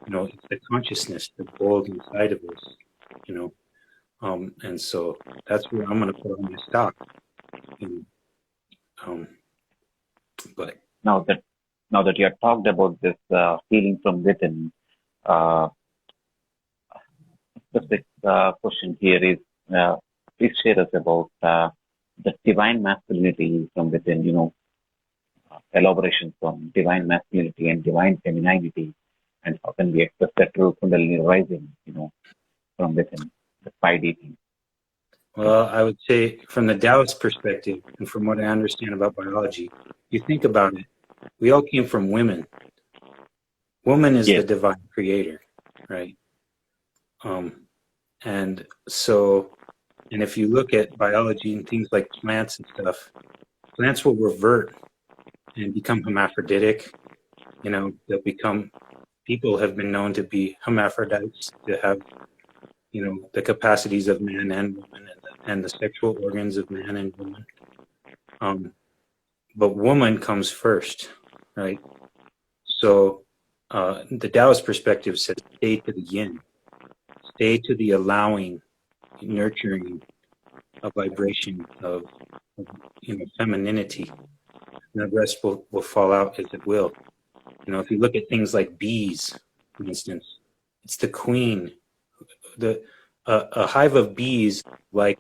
You know, it's the consciousness, the gold inside of us, you know. And so that's where I'm going to put on my stock. And, but Now that you have talked about this healing from within, uh, specific question here is, please share us about the divine masculinity from within, elaborations on divine masculinity and divine femininity, and how can we express that through Kundalini rising, from within the 5D thing. Well, I would say from the Taoist perspective, and from what I understand about biology, you think about it, we all came from women. Woman is Yes. the divine creator, right? And so, and if you look at biology and things like plants and stuff, plants will revert and become hermaphroditic. They'll become, people have been known to be hermaphrodites, to have, the capacities of man and woman, and the sexual organs of man and woman. But woman comes first, right? So the Taoist perspective says stay to the yin, stay to the allowing, nurturing a vibration of femininity. And the rest will fall out as it will. If you look at things like bees, for instance, it's the queen. A hive of bees, like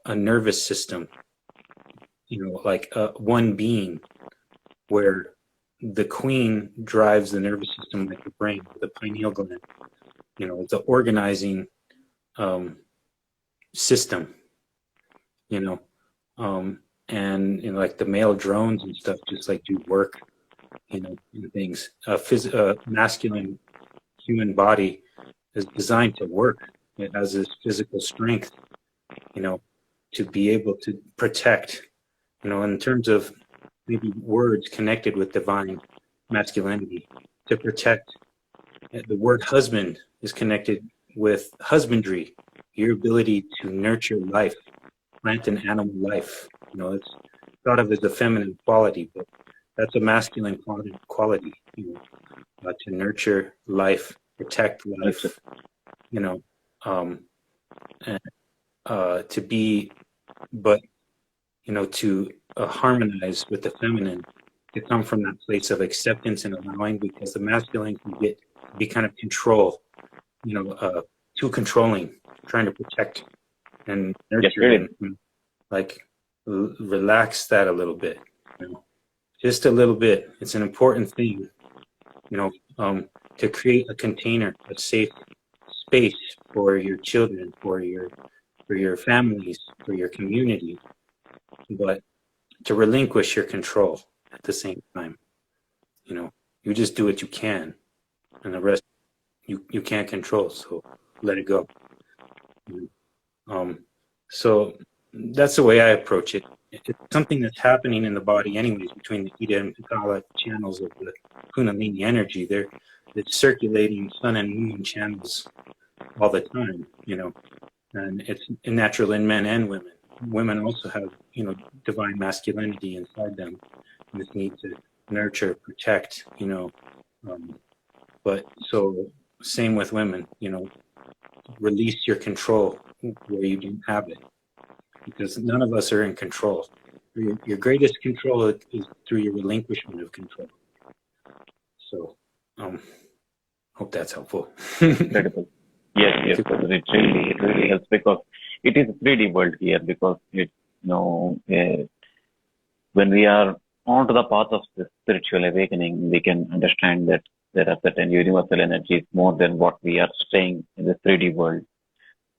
a nervous system, like one being, where the queen drives the nervous system like the brain, the pineal gland, the organizing system, and like the male drones and stuff just like do work, and things. Masculine human body is designed to work. It has this physical strength, to be able to protect, in terms of maybe words connected with divine masculinity, to protect. The word husband is connected with husbandry, your ability to nurture life, plant and animal life. It's thought of as a feminine quality, but that's a masculine quality, to nurture life, protect life, and to be, but, to harmonize with the feminine, to come from that place of acceptance and allowing, because the masculine can be kind of control, too controlling, trying to protect and nurture, and like relax that a little bit, just a little bit. It's an important thing, to create a container, a safe space for your children, for your families, for your community, but to relinquish your control at the same time. You just do what you can, and the rest you can't control, so let it go. So that's the way I approach it. It's something that's happening in the body anyways, between the Ida and Pingala channels of the Kundalini energy. They're circulating sun and moon channels all the time, and it's natural in men and women. Women also have, divine masculinity inside them, this need to nurture, protect, but so same with women, release your control where you don't have it, because none of us are in control. Your greatest control is through your relinquishment of control. So, hope that's helpful. Incredible. Yes, it really helps, because it is a 3D world here, because when we are onto the path of the spiritual awakening, we can understand that there are certain universal energies more than what we are staying in the 3D world.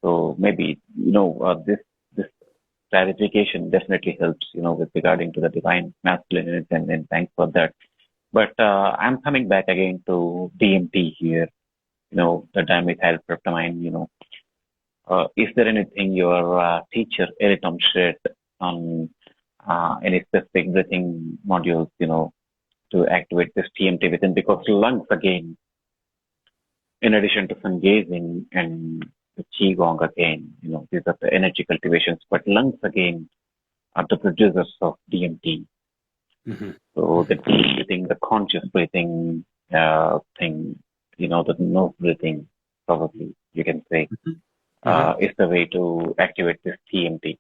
So maybe, this clarification definitely helps, with regarding to the divine masculinity, and thanks for that. But I'm coming back again to DMT here, the dimethyltryptamine, is there anything your teacher, Eritom, shared on any specific breathing modules, to activate this TMT within? Because lungs, again, in addition to sun gazing and the Qigong, again, these are the energy cultivations, but lungs, again, are the producers of DMT. Mm-hmm. So the deep breathing, the conscious breathing thing, the nose breathing, probably you can say, is the way to activate this TMT.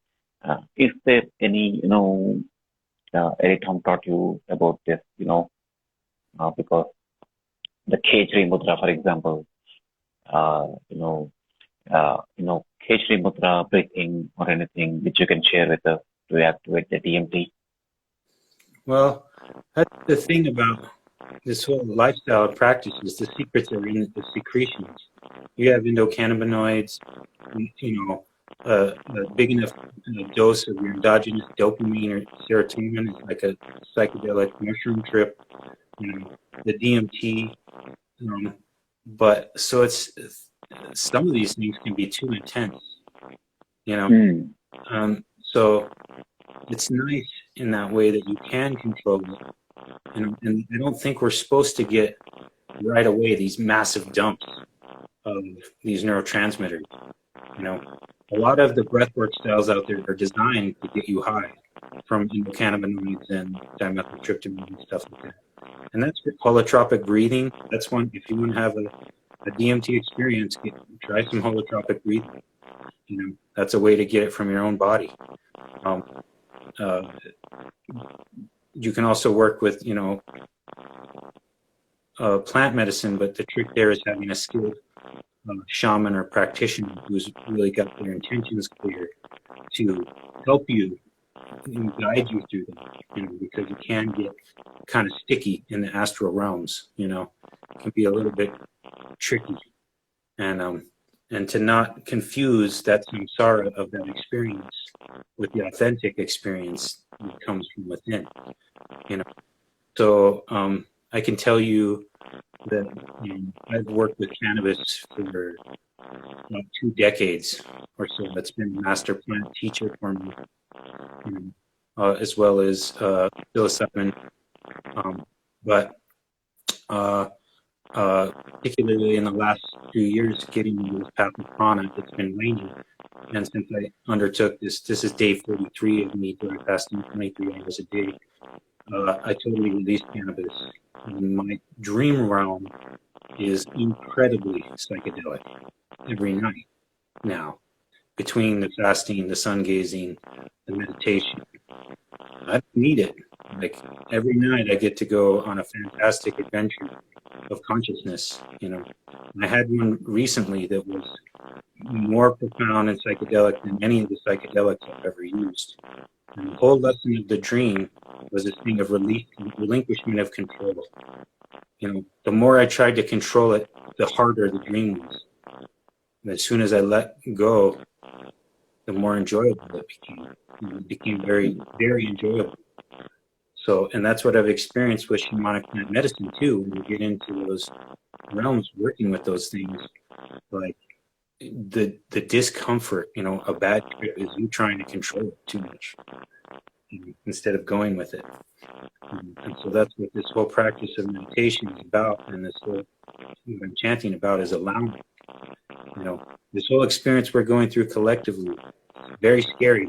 Is there any, Eritom taught you about this, because the K3 mudra, for example, Khechri Mudra breathing or anything which you can share with us to activate the DMT? Well, that's the thing about this whole lifestyle practices. The secrets are in the secretions. You have endocannabinoids, a big enough dose of your endogenous dopamine or serotonin is like a psychedelic mushroom trip, the DMT. But so it's some of these things can be too intense, Mm. so it's nice in that way that you can control it. And I don't think we're supposed to get right away these massive dumps of these neurotransmitters. A lot of the breathwork styles out there are designed to get you high from endocannabinoids and dimethyltryptamine and stuff like that. And that's holotropic breathing. That's one, if you want to have a DMT experience, try some holotropic breathing. That's a way to get it from your own body. You can also work with, plant medicine, but the trick there is having a skilled shaman or practitioner who's really got their intentions clear to help you and guide you through them, because it can get kind of sticky in the astral realms, it can be a little bit tricky. And to not confuse that samsara of that experience with the authentic experience that comes from within, So I can tell you that I've worked with cannabis for about 2 decades or so. That's been a master plant teacher for me, as well as psilocybin. But particularly in the last few years, getting into this path of prana, it's been waning. And since I undertook this is day 43 of me dry fasting 23 hours a day. I totally released cannabis. And my dream realm is incredibly psychedelic every night now. Between the fasting, the sun gazing, the meditation, I don't need it. Like every night, I get to go on a fantastic adventure of consciousness. I had one recently that was more profound and psychedelic than any of the psychedelics I've ever used. And the whole lesson of the dream was this thing of relinquishment of control. The more I tried to control it, the harder the dream was. And as soon as I let go, the more enjoyable it became. It became very, very enjoyable. So, and that's what I've experienced with shamanic plant medicine too. When you get into those realms, working with those things, like the discomfort, a bad trip is you trying to control it too much instead of going with it. And so that's what this whole practice of meditation is about, and this whole what I'm chanting about is allowing. This whole experience we're going through collectively is very scary,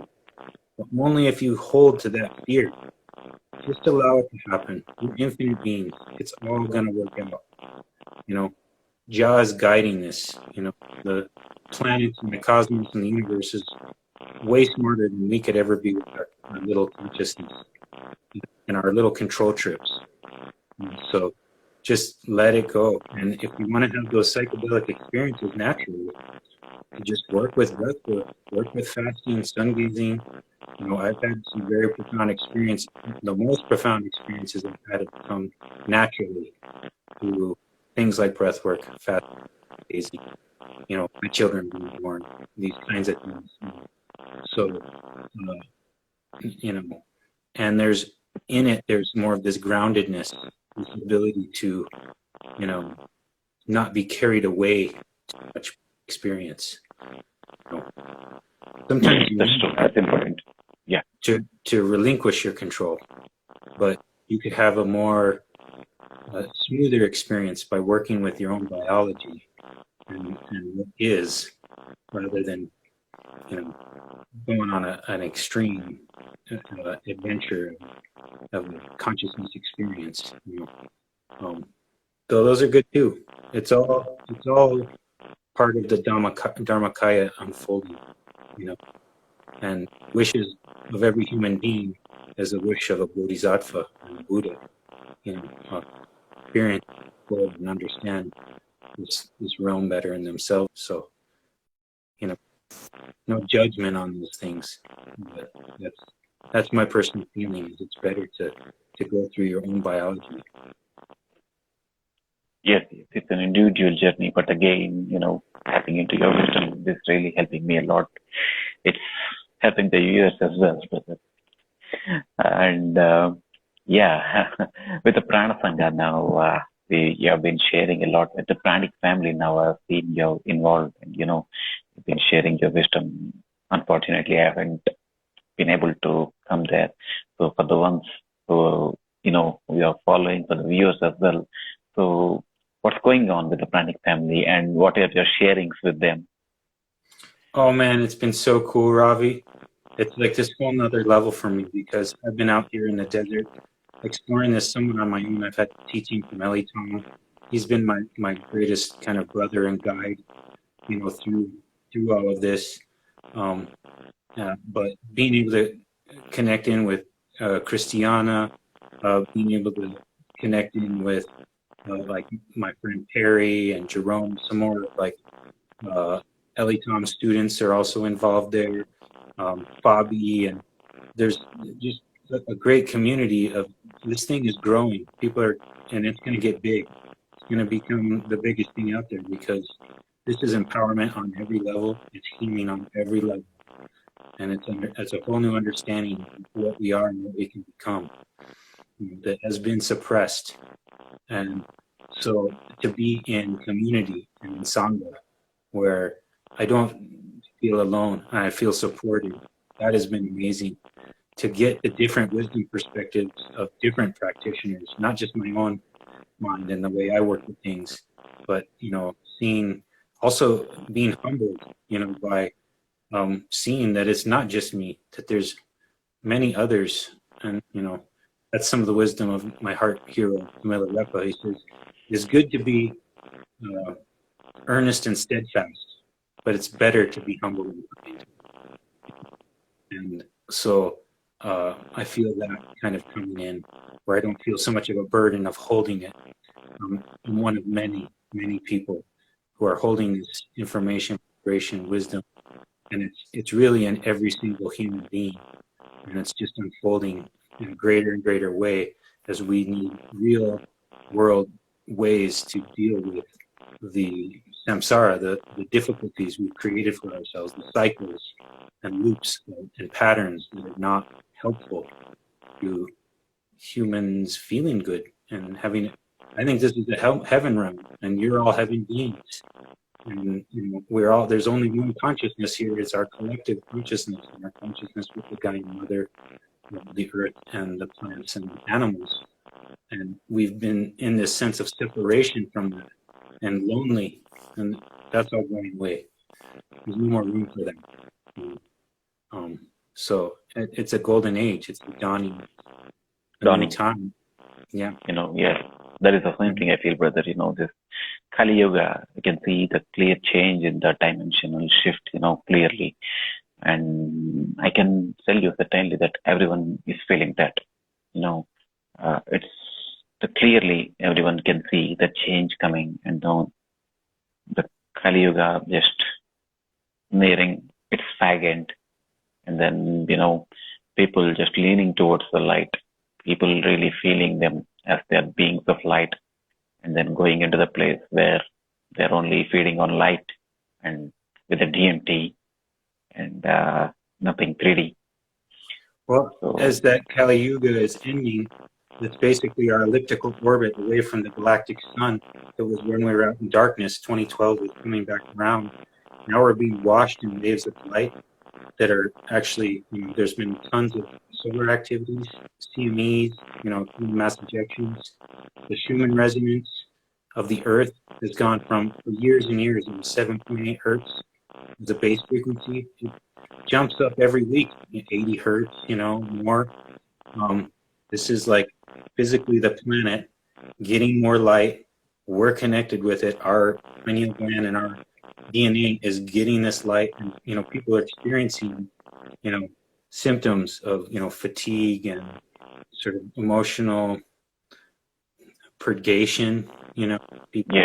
but only if you hold to that fear. Just allow it to happen. We're infinite beings. It's all going to work out. Jah is guiding this. The planets and the cosmos and the universe is way smarter than we could ever be with our little consciousness and our little control trips. So just let it go. And if you want to have those psychedelic experiences naturally, you just work with breath work with fasting, sun gazing. I've had some very profound experience. The most profound experiences I've had have come naturally through things like breath work, fasting, gazing, my children being born, these kinds of things. So, and there's more of this groundedness, this ability to, not be carried away too much experience. Sometimes That's important. Yeah. To relinquish your control, but you could have a more smoother experience by working with your own biology and what is, rather than going on an extreme adventure of consciousness experience. So those are good too. It's all part of the Dharmakaya unfolding, and wishes of every human being is a wish of a bodhisattva and a Buddha, experience and understand this realm better in themselves. So you know, no judgment on those things. But that's my personal feeling. Is it's better to go through your own biology. Yes, yes, it's an individual journey, but again, tapping into your wisdom is really helping me a lot. It's helping the US as well, brother. And yeah, with the Prana Sangha now, you have been sharing a lot with the Pranic family now. I've seen you involved, and you've been sharing your wisdom. Unfortunately, I haven't been able to come there. So for the ones who we are following, for the viewers as well. So what's going on with the Pranic family, and what are your sharings with them? Oh man, it's been so cool, Ravi. It's like this whole nother level for me because I've been out here in the desert exploring this somewhat on my own. I've had teaching from Ellie Tom. He's been my greatest kind of brother and guide, through all of this. But being able to connect in with Christiana, being able to connect in with like my friend Perry and Jerome, some more like Ellie Tom students are also involved there. Bobby, and there's just a great community of this thing is growing. People are, and it's going to get big. It's going to become the biggest thing out there because this is empowerment on every level. It's healing on every level, and it's a whole new understanding of what we are and what we can become that has been suppressed. And so to be in community and in Sangha, where I don't feel alone, I feel supported. That has been amazing to get the different wisdom perspectives of different practitioners, not just my own mind and the way I work with things, but also being humbled, by seeing that it's not just me, that there's many others, and that's some of the wisdom of my heart hero, Milarepa. He says, "It's good to be earnest and steadfast, but it's better to be humble and kind." And so I feel that kind of coming in, where I don't feel so much of a burden of holding it. I'm one of many, many people who are holding this information, vibration, wisdom, and it's really in every single human being, and it's just unfolding in a greater and greater way as we need real world ways to deal with the samsara, the difficulties we've created for ourselves, the cycles and loops and patterns that are not helpful to humans feeling good and having. I think this is the heaven realm, and you're all heaven beings, and we're all. There's only one consciousness here. It's our collective consciousness, and our consciousness with the Guardian Mother, the earth, and the plants and the animals. And we've been in this sense of separation from that and lonely, and that's all going away. There's no more room for that. So it's a golden age. It's the dawning time. Yeah. Yes, that is the same thing I feel, brother. This Kali Yuga, you can see the clear change in the dimensional shift, clearly. And I can tell you certainly that everyone is feeling that. It's clearly everyone can see the change coming, and the Kali Yuga just nearing its fag end, and then people just leaning towards the light, people really feeling them as they are beings of light, and then going into the place where they're only feeding on light and with the DMT and nothing 3D. Well, as that Kali Yuga is ending, it's basically our elliptical orbit away from the galactic sun. It was when we were out in darkness. 2012 was coming back around. Now we're being washed in waves of light that are actually, there's been tons of solar activities, CMEs, mass ejections. The Schumann resonance of the Earth has gone from, for years and years, it was 7.8 hertz. The base frequency. It jumps up every week, 80 hertz, more. This is like physically the planet getting more light. We're connected with it. Our pineal gland and our DNA is getting this light, and people are experiencing symptoms of fatigue and sort of emotional purgation. People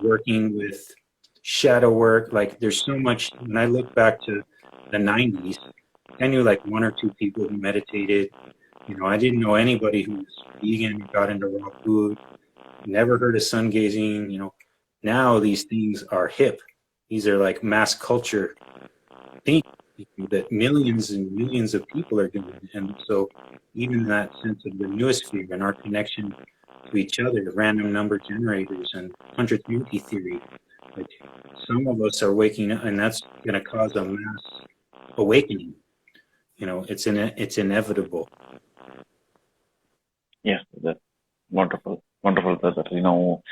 working with shadow work. Like there's so much. When I look back to the 90s, I knew like one or two people who meditated. You know, I didn't know anybody who was vegan, got into raw food, never heard of sun gazing. You know, now these things are hip. These are like mass culture things that millions and millions of people are doing. And so even that sense of the noosphere and our connection to each other, random number generators and 100-unity theory, like some of us are waking up, and that's going to cause a mass awakening. You know, it's inevitable. Yes, that's wonderful, wonderful, brother. You know,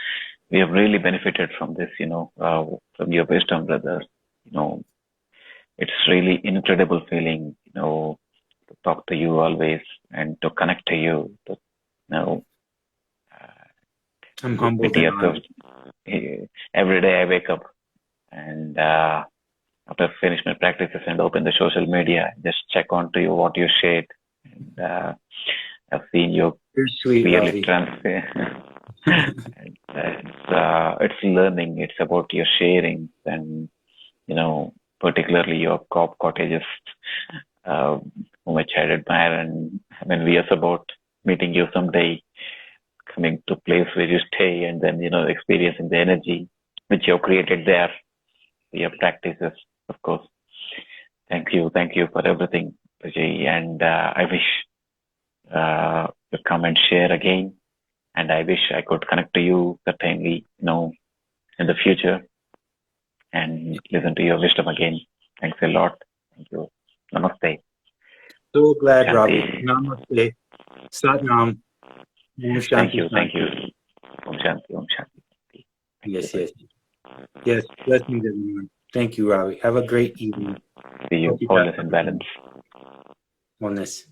we have really benefited from this. You know, from your wisdom, brother. You know, it's really incredible feeling. You know, to talk to you always and to connect to you. To, you know, I'm humbled pity and yourself. honored. Every day I wake up and after I finish my practices and open the social media, just check on to you what you shared. And I've seen you You're sweet, clearly Ravi. transfer. And, it's learning. It's about your sharing and you know particularly your cottages, uh, which I admire and I'm envious about meeting you someday, coming to a place where you stay and then you know experiencing the energy which you have created there, your practices, of course. Thank you for everything, Vijay, and I wish you come and share again. And I wish I could connect to you certainly, you know, in the future and listen to your wisdom again. Thanks a lot. Thank you. Namaste. So glad, Shanti. Ravi. Namaste. Satnam. Om Thank Shanti you. Thank you. Shanti. Om Shanti. Om Shanti. Thank you. Yes, yes. Yes, blessings, everyone. Thank you, Ravi. Have a great evening. See you. Hope you got Wholeness and balance. oneness.